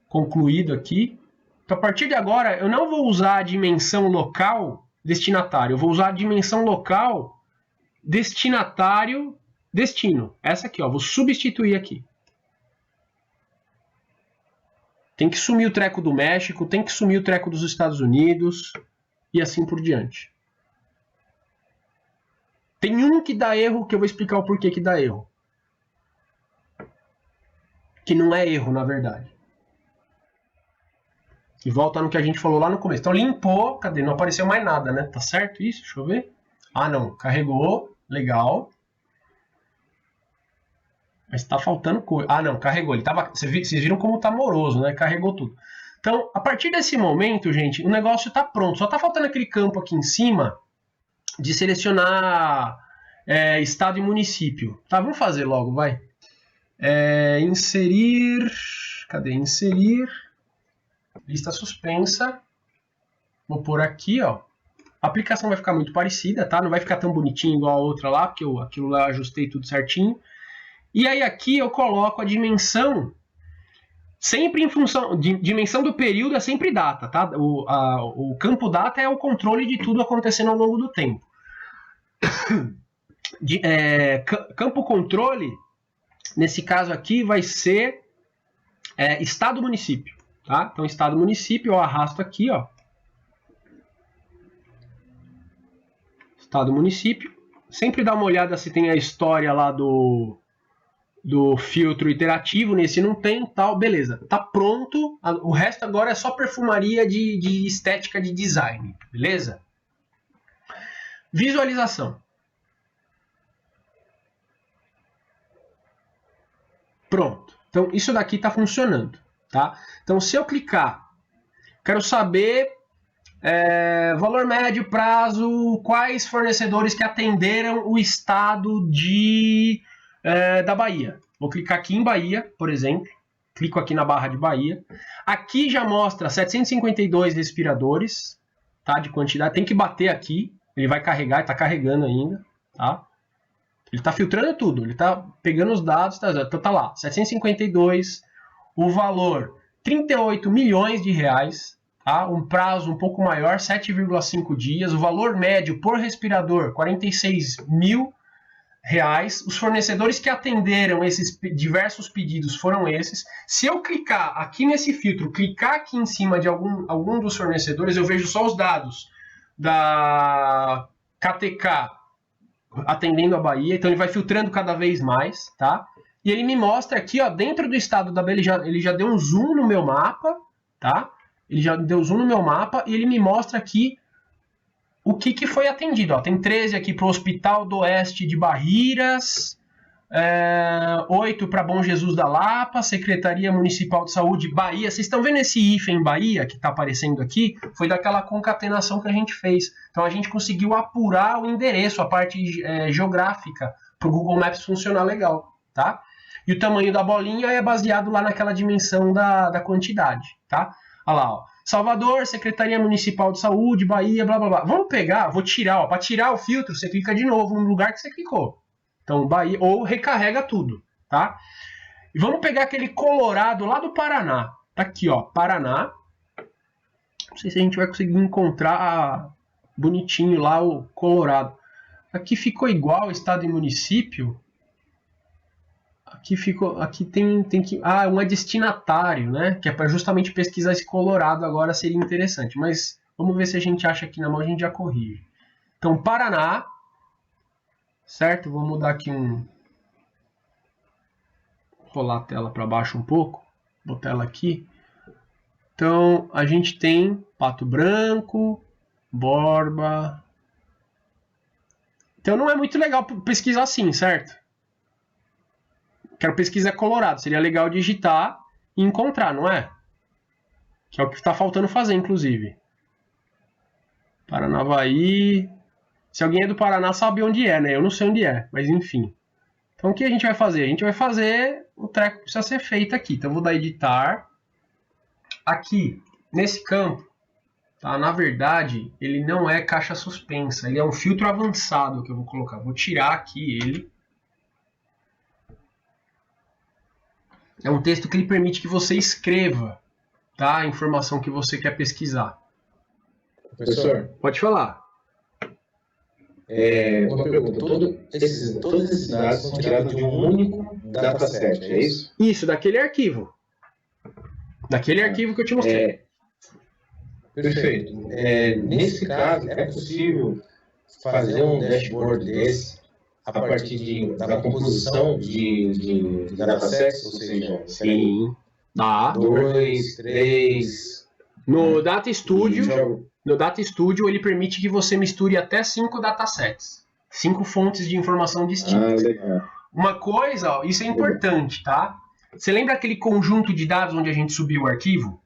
Speaker 1: concluído aqui. Então a partir de agora eu não vou usar a dimensão local destinatário, eu vou usar a dimensão local destinatário destino. Essa aqui, ó, vou substituir aqui. Tem que sumir o treco do México, tem que sumir o treco dos Estados Unidos e assim por diante. Tem um que dá erro, que eu vou explicar o porquê que dá erro. Que não é erro, na verdade. E volta no que a gente falou lá no começo. Então limpou, cadê? Não apareceu mais nada, né? Tá certo isso? Deixa eu ver. Ah, não. Carregou. Legal. Mas tá faltando coisa. Ah, não. Carregou. Ele tava... Vocês viram como tá moroso, né? Carregou tudo. Então, a partir desse momento, gente, o negócio tá pronto. Só tá faltando aquele campo aqui em cima de selecionar estado e município. Tá, vamos fazer logo, vai. Inserir... Cadê? Inserir... Lista suspensa. Vou pôr aqui, ó. A aplicação vai ficar muito parecida, tá? Não vai ficar tão bonitinho igual a outra lá, porque aquilo lá eu ajustei tudo certinho. E aí aqui eu coloco a dimensão, sempre em função... Dimensão do período é sempre data, tá? O campo data é o controle de tudo acontecendo ao longo do tempo. Campo controle, nesse caso aqui, vai ser estado-município. Tá? Então, estado-município, eu arrasto aqui, ó. Estado-município. Sempre dá uma olhada se tem a história lá do filtro iterativo. Nesse não tem, tal. Beleza, tá pronto. O resto agora é só perfumaria de estética de design. Beleza? Visualização. Pronto. Então, isso daqui tá funcionando. Tá? Então, se eu clicar, quero saber valor médio, prazo, quais fornecedores que atenderam o estado da Bahia. Vou clicar aqui em Bahia, por exemplo. Clico aqui na barra de Bahia. Aqui já mostra 752 respiradores, tá? De quantidade. Tem que bater aqui. Ele vai carregar, está carregando ainda. Tá? Ele está filtrando tudo. Ele está pegando os dados. Então tá lá, 752. O valor, 38 milhões de reais, tá? Um prazo um pouco maior, 7,5 dias. O valor médio por respirador, 46 mil reais. Os fornecedores que atenderam esses diversos pedidos foram esses. Se eu clicar aqui nesse filtro, clicar aqui em cima de algum dos fornecedores, eu vejo só os dados da KTK atendendo a Bahia. Então ele vai filtrando cada vez mais, tá? E ele me mostra aqui, ó, dentro do estado da Bahia, ele já deu um zoom no meu mapa, tá? Ele já deu zoom no meu mapa e ele me mostra aqui o que foi atendido. Ó, tem 13 aqui para o Hospital do Oeste de Barreiras, 8 para Bom Jesus da Lapa, Secretaria Municipal de Saúde, Bahia. Vocês estão vendo esse hífen Bahia que está aparecendo aqui? Foi daquela concatenação que a gente fez. Então a gente conseguiu apurar o endereço, a parte geográfica, para o Google Maps funcionar legal, tá? E o tamanho da bolinha é baseado lá naquela dimensão da quantidade, tá? Olha lá, ó. Salvador, Secretaria Municipal de Saúde, Bahia, blá, blá, blá. Vamos pegar, vou tirar, ó. Para tirar o filtro, você clica de novo no lugar que você clicou. Então, Bahia, ou recarrega tudo, tá? E vamos pegar aquele Colorado lá do Paraná. Tá aqui, ó, Paraná. Não sei se a gente vai conseguir encontrar bonitinho lá o Colorado. Aqui ficou igual estado e município. Aqui tem que... Ah, um é destinatário, né? Que é para justamente pesquisar esse Colorado agora seria interessante. Mas vamos ver se a gente acha aqui na mão, a gente já corrige. Então, Paraná. Certo? Vou mudar aqui rolar a tela para baixo um pouco. Botar ela aqui. Então, a gente tem Pato Branco, Borba. Então, não é muito legal pesquisar assim, certo? Quero pesquisar Colorado. Seria legal digitar e encontrar, não é? Que é o que está faltando fazer, inclusive. Paranavaí. Se alguém é do Paraná sabe onde é, né? Eu não sei onde é, mas enfim. Então o que a gente vai fazer? A gente vai fazer o treco que precisa ser feito aqui. Então eu vou dar editar. Aqui, nesse campo, tá? Na verdade, ele não é caixa suspensa. Ele é um filtro avançado que eu vou colocar. Vou tirar aqui ele. É um texto que ele permite que você escreva, tá? A informação que você quer pesquisar.
Speaker 3: Professor,
Speaker 1: Pode falar.
Speaker 3: uma pergunta. Todos esses dados são tirados de um único dataset, é isso?
Speaker 1: Isso, daquele arquivo. Daquele arquivo que eu te mostrei.
Speaker 3: Perfeito. Nesse caso, é possível fazer um dashboard desse a partir da composição de datasets, ou seja,
Speaker 1: Sim. Dá.
Speaker 3: 2, 3...
Speaker 1: No Data Studio, ele permite que você misture até 5 datasets. 5 fontes de informação distintas.
Speaker 3: legal.
Speaker 1: Uma coisa, ó, isso é importante, tá? Você lembra aquele conjunto de dados onde a gente subiu o arquivo?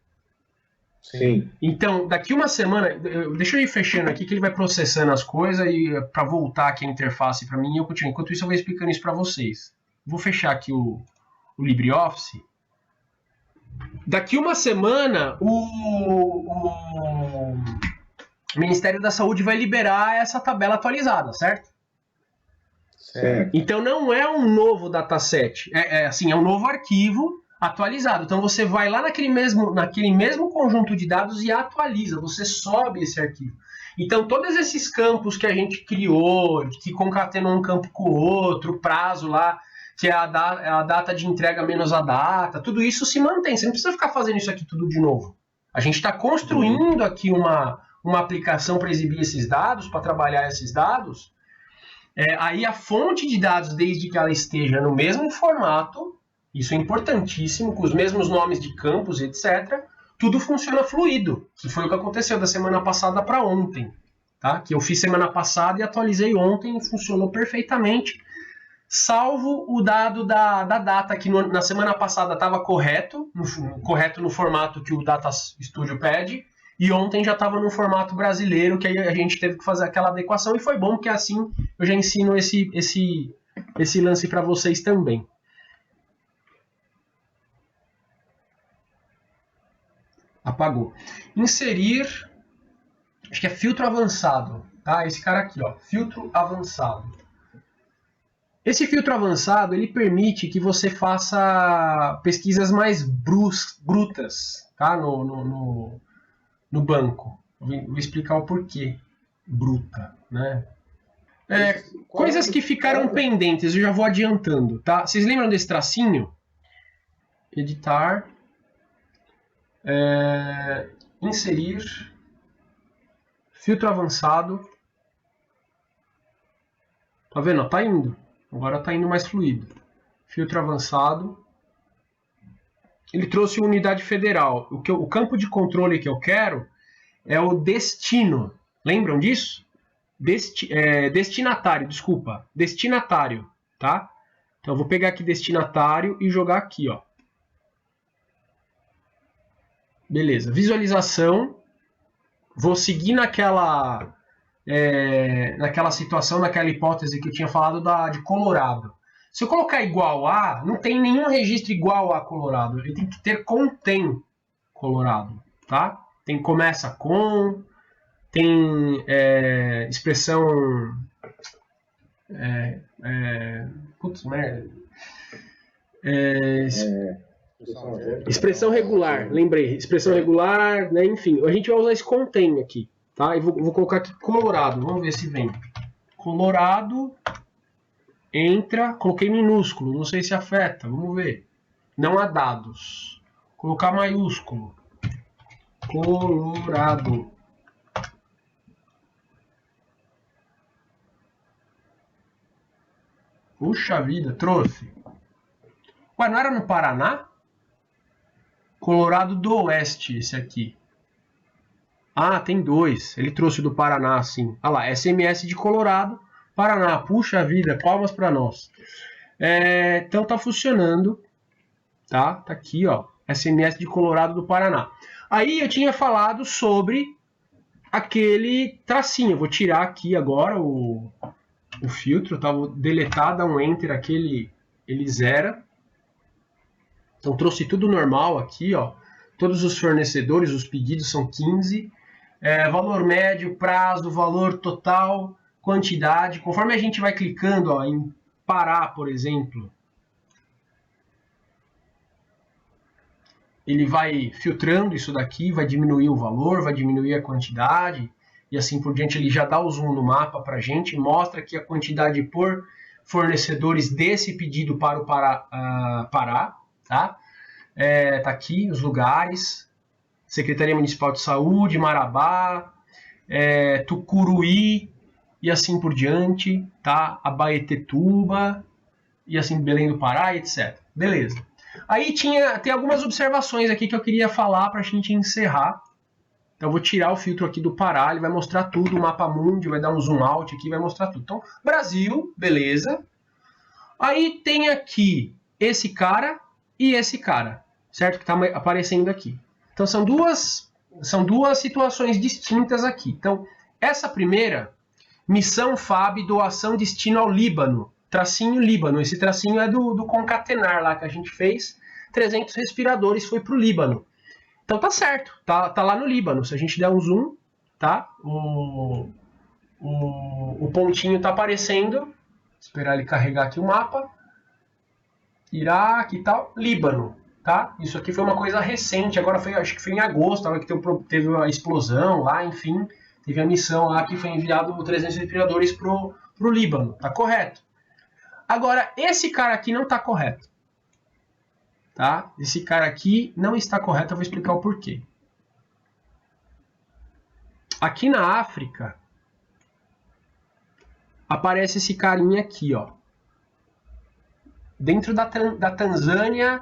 Speaker 3: Sim.
Speaker 1: Então, daqui uma semana, deixa eu ir fechando aqui que ele vai processando as coisas e para voltar aqui a interface para mim, eu continuo. Enquanto isso, eu vou explicando isso para vocês. Vou fechar aqui o LibreOffice. Daqui uma semana, o Ministério da Saúde vai liberar essa tabela atualizada, certo?
Speaker 3: Certo.
Speaker 1: Então não é um novo dataset, é um novo arquivo atualizado. Então você vai lá naquele mesmo conjunto de dados e atualiza, você sobe esse arquivo. Então todos esses campos que a gente criou, que concatenou um campo com o outro, prazo lá, que é a data de entrega menos a data, tudo isso se mantém. Você não precisa ficar fazendo isso aqui tudo de novo. A gente está construindo aqui uma aplicação para exibir esses dados, para trabalhar esses dados. Aí a fonte de dados, desde que ela esteja no mesmo formato, isso é importantíssimo, com os mesmos nomes de campos, etc., tudo funciona fluido, que foi o que aconteceu da semana passada para ontem. Tá? Que eu fiz semana passada e atualizei ontem e funcionou perfeitamente, salvo o dado da data, que na semana passada estava correto no formato que o Data Studio pede, e ontem já estava no formato brasileiro, que aí a gente teve que fazer aquela adequação, e foi bom, porque assim eu já ensino esse lance para vocês também. Apagou. Inserir, acho que é filtro avançado, tá? Esse cara aqui, ó, filtro avançado. Esse filtro avançado, ele permite que você faça pesquisas mais brutas, tá? No banco. Vou explicar o porquê. Bruta, né? Coisas que ficaram pendentes, eu já vou adiantando, tá? Vocês lembram desse tracinho? Editar. Inserir. Filtro avançado. Tá vendo? Tá indo. Agora tá indo mais fluido. Filtro avançado. Ele trouxe unidade federal. O campo de controle que eu quero é o destino. Lembram disso? Destinatário, desculpa. Destinatário, tá? Então eu vou pegar aqui destinatário e jogar aqui, ó. Beleza. Visualização. Vou seguir naquela situação, naquela hipótese que eu tinha falado de Colorado. Se eu colocar igual a, não tem nenhum registro igual a Colorado. Ele tem que ter contém Colorado, tá? Começa com, tem expressão... putz, merda. Expressão regular, lembrei. Expressão regular, né? Enfim, a gente vai usar esse contém aqui, tá? E vou colocar aqui Colorado, vamos ver se vem. Colorado, entra, coloquei minúsculo, não sei se afeta, vamos ver. Não há dados. Colocar maiúsculo. Colorado. Puxa vida, trouxe. Ué, não era no Paraná? Colorado do Oeste, esse aqui. Ah, tem dois. Ele trouxe do Paraná, sim. Olha lá, SMS de Colorado, Paraná. Puxa vida, palmas para nós. Então tá funcionando. Tá aqui, ó. SMS de Colorado do Paraná. Aí eu tinha falado sobre aquele tracinho. Eu vou tirar aqui agora o filtro, tá? Vou deletar, dar um Enter aqui, ele zera. Então trouxe tudo normal aqui, ó. Todos os fornecedores, os pedidos são 15. Valor médio, prazo, valor total, quantidade. Conforme a gente vai clicando, ó, em Pará, por exemplo, ele vai filtrando isso daqui, vai diminuir o valor, vai diminuir a quantidade, e assim por diante. Ele já dá o zoom no mapa para a gente, mostra aqui a quantidade por fornecedores desse pedido para o Pará, tá? Tá aqui os lugares: Secretaria Municipal de Saúde, Marabá, Tucuruí, e assim por diante, tá? Abaetetuba, e assim Belém do Pará, etc. Beleza. Aí tem algumas observações aqui que eu queria falar para a gente encerrar. Então eu vou tirar o filtro aqui do Pará, ele vai mostrar tudo, o mapa mundi, vai dar um zoom out aqui, vai mostrar tudo. Então, Brasil, beleza. Aí tem aqui esse cara e esse cara, certo? Que está aparecendo aqui. Então são duas situações distintas aqui. Então, essa primeira, missão FAB, doação destino ao Líbano. Tracinho Líbano, esse tracinho é do concatenar lá que a gente fez, 300 respiradores foi para o Líbano. Então tá certo, tá lá no Líbano. Se a gente der um zoom, tá? O pontinho tá aparecendo. Esperar ele carregar aqui o mapa. Iraque e tal, Líbano, tá? Isso aqui foi uma coisa recente, agora acho que foi em agosto, que teve a explosão lá, enfim, teve a missão lá que foi enviado 300 respiradores pro Líbano, tá correto? Agora, esse cara aqui não está correto. Tá? Esse cara aqui não está correto, eu vou explicar o porquê. Aqui na África, aparece esse carinha aqui, ó. Dentro da Tanzânia,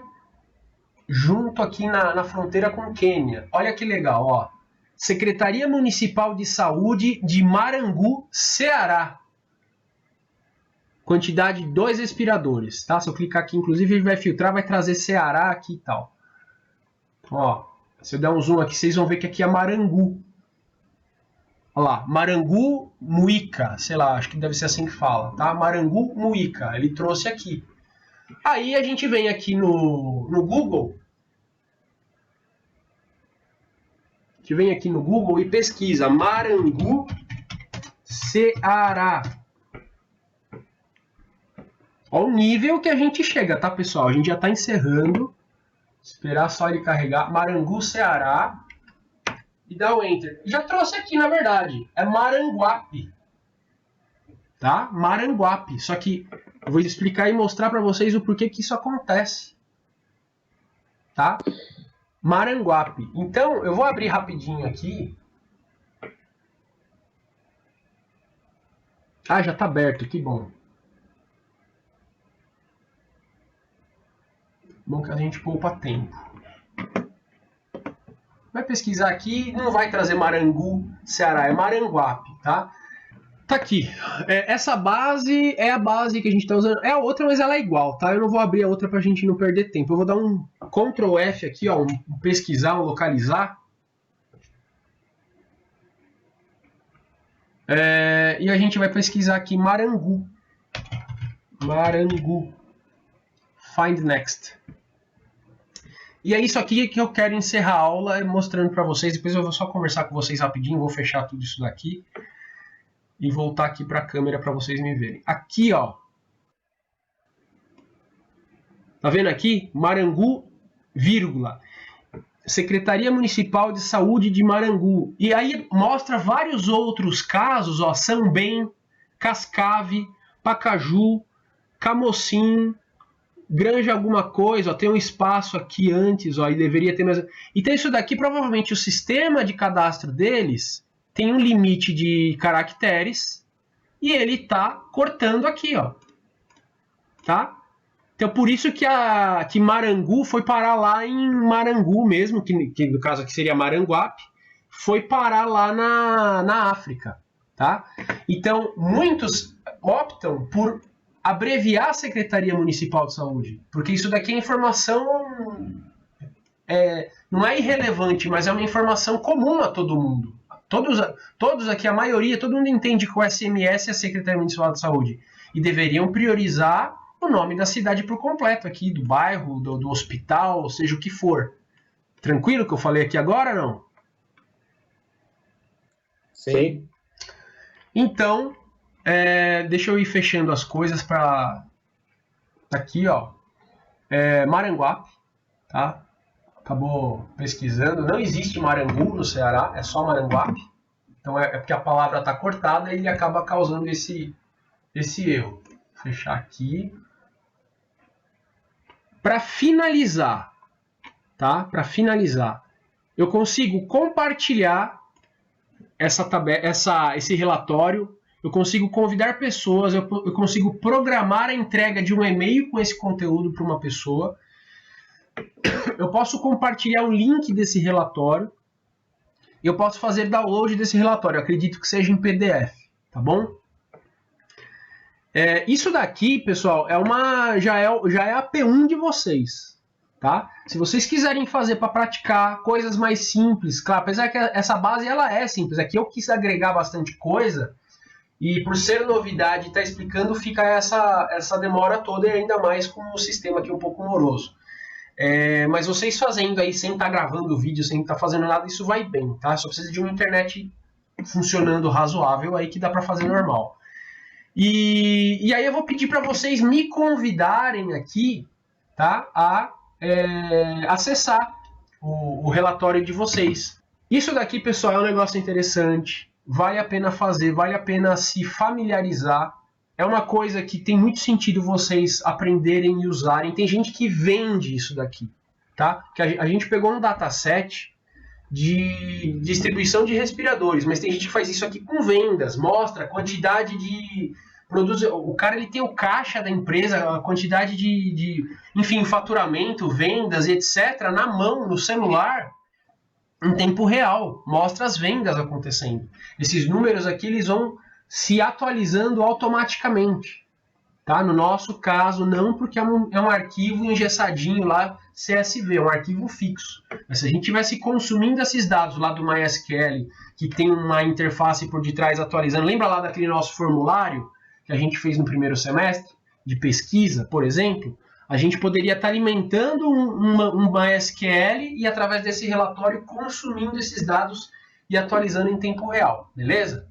Speaker 1: junto aqui na fronteira com o Quênia. Olha que legal, ó. Secretaria Municipal de Saúde de Marangu, Ceará. Quantidade de 2 respiradores, tá? Se eu clicar aqui, inclusive, ele vai filtrar, vai trazer Ceará aqui e tal. Ó, se eu der um zoom aqui, vocês vão ver que aqui é Marangu. Olha lá, Marangu Muica, sei lá, acho que deve ser assim que fala, tá? Marangu Muica, ele trouxe aqui. Aí a gente vem aqui no Google, e pesquisa Marangu, Ceará. Olha o nível que a gente chega, tá, pessoal? A gente já está encerrando. Esperar só ele carregar. Marangu, Ceará. E dá o Enter. Já trouxe aqui, na verdade. É Maranguape. Tá? Maranguape. Só que eu vou explicar e mostrar para vocês o porquê que isso acontece. Tá? Maranguape. Então, eu vou abrir rapidinho aqui. Ah, já está aberto. Que bom. Bom que a gente poupa tempo. Vai pesquisar aqui, não vai trazer Marangu, Ceará, é Maranguape, tá? Tá aqui. Essa base é a base que a gente está usando. É a outra, mas ela é igual, tá? Eu não vou abrir a outra pra gente não perder tempo. Eu vou dar um Ctrl F aqui, ó, um pesquisar, um localizar. E a gente vai pesquisar aqui Marangu. Marangu. Find next. E é isso aqui que eu quero encerrar a aula mostrando para vocês. Depois eu vou só conversar com vocês rapidinho, vou fechar tudo isso daqui e voltar aqui para a câmera para vocês me verem. Aqui, ó. Tá vendo aqui? Marangu, vírgula. Secretaria Municipal de Saúde de Marangu. E aí mostra vários outros casos, ó. Sambém, Cascave, Pacaju, Camocim, Granja alguma coisa, ó, tem um espaço aqui antes, ó, e deveria ter mais. Então isso daqui, provavelmente o sistema de cadastro deles tem um limite de caracteres e ele tá cortando aqui, ó. Tá? Então por isso que Marangu foi parar lá em Marangu mesmo, que no caso aqui seria Maranguape, foi parar lá na África, tá? Então muitos optam por abreviar a Secretaria Municipal de Saúde, porque isso daqui é informação, não é irrelevante, mas é uma informação comum a todo mundo. Todos aqui, a maioria, todo mundo entende que o SMS é a Secretaria Municipal de Saúde. E deveriam priorizar o nome da cidade por completo aqui, do bairro, do hospital, seja o que for. Tranquilo que eu falei aqui agora, não?
Speaker 3: Sim.
Speaker 1: Então, deixa eu ir fechando as coisas para... Aqui, ó. Maranguape, tá? Acabou pesquisando. Não existe Marangu no Ceará, é só Maranguape. Então é porque a palavra está cortada e ele acaba causando esse erro. Vou fechar aqui. Para finalizar, tá? Para finalizar, eu consigo compartilhar esse relatório, eu consigo convidar pessoas, eu consigo programar a entrega de um e-mail com esse conteúdo para uma pessoa. Eu posso compartilhar um link desse relatório. Eu posso fazer download desse relatório. Eu acredito que seja em PDF, tá bom? Isso daqui, pessoal, já é a P1 de vocês, tá? Se vocês quiserem fazer para praticar coisas mais simples, claro, apesar que essa base ela é simples. Aqui eu quis agregar bastante coisa e por ser novidade e estar explicando, fica essa demora toda e ainda mais com o sistema aqui um pouco moroso. Mas vocês fazendo aí, sem estar gravando o vídeo, sem estar fazendo nada, isso vai bem, tá? Só precisa de uma internet funcionando razoável aí que dá para fazer normal. E aí eu vou pedir para vocês me convidarem aqui, tá? A acessar o relatório de vocês. Isso daqui, pessoal, é um negócio interessante. Vale a pena fazer, vale a pena se familiarizar. É uma coisa que tem muito sentido vocês aprenderem e usarem. Tem gente que vende isso daqui, tá? Que a gente pegou um dataset de distribuição de respiradores, mas tem gente que faz isso aqui com vendas, mostra a quantidade de produtos. O cara ele tem o caixa da empresa, a quantidade enfim, faturamento, vendas e etc. na mão, no celular, em tempo real. Mostra as vendas acontecendo. Esses números aqui eles vão se atualizando automaticamente. Tá? No nosso caso, não, porque é um arquivo engessadinho lá, CSV, é um arquivo fixo. Mas se a gente estivesse consumindo esses dados lá do MySQL, que tem uma interface por detrás atualizando, lembra lá daquele nosso formulário que a gente fez no primeiro semestre, de pesquisa, por exemplo? A gente poderia estar alimentando um MySQL e, através desse relatório, consumindo esses dados e atualizando em tempo real, beleza?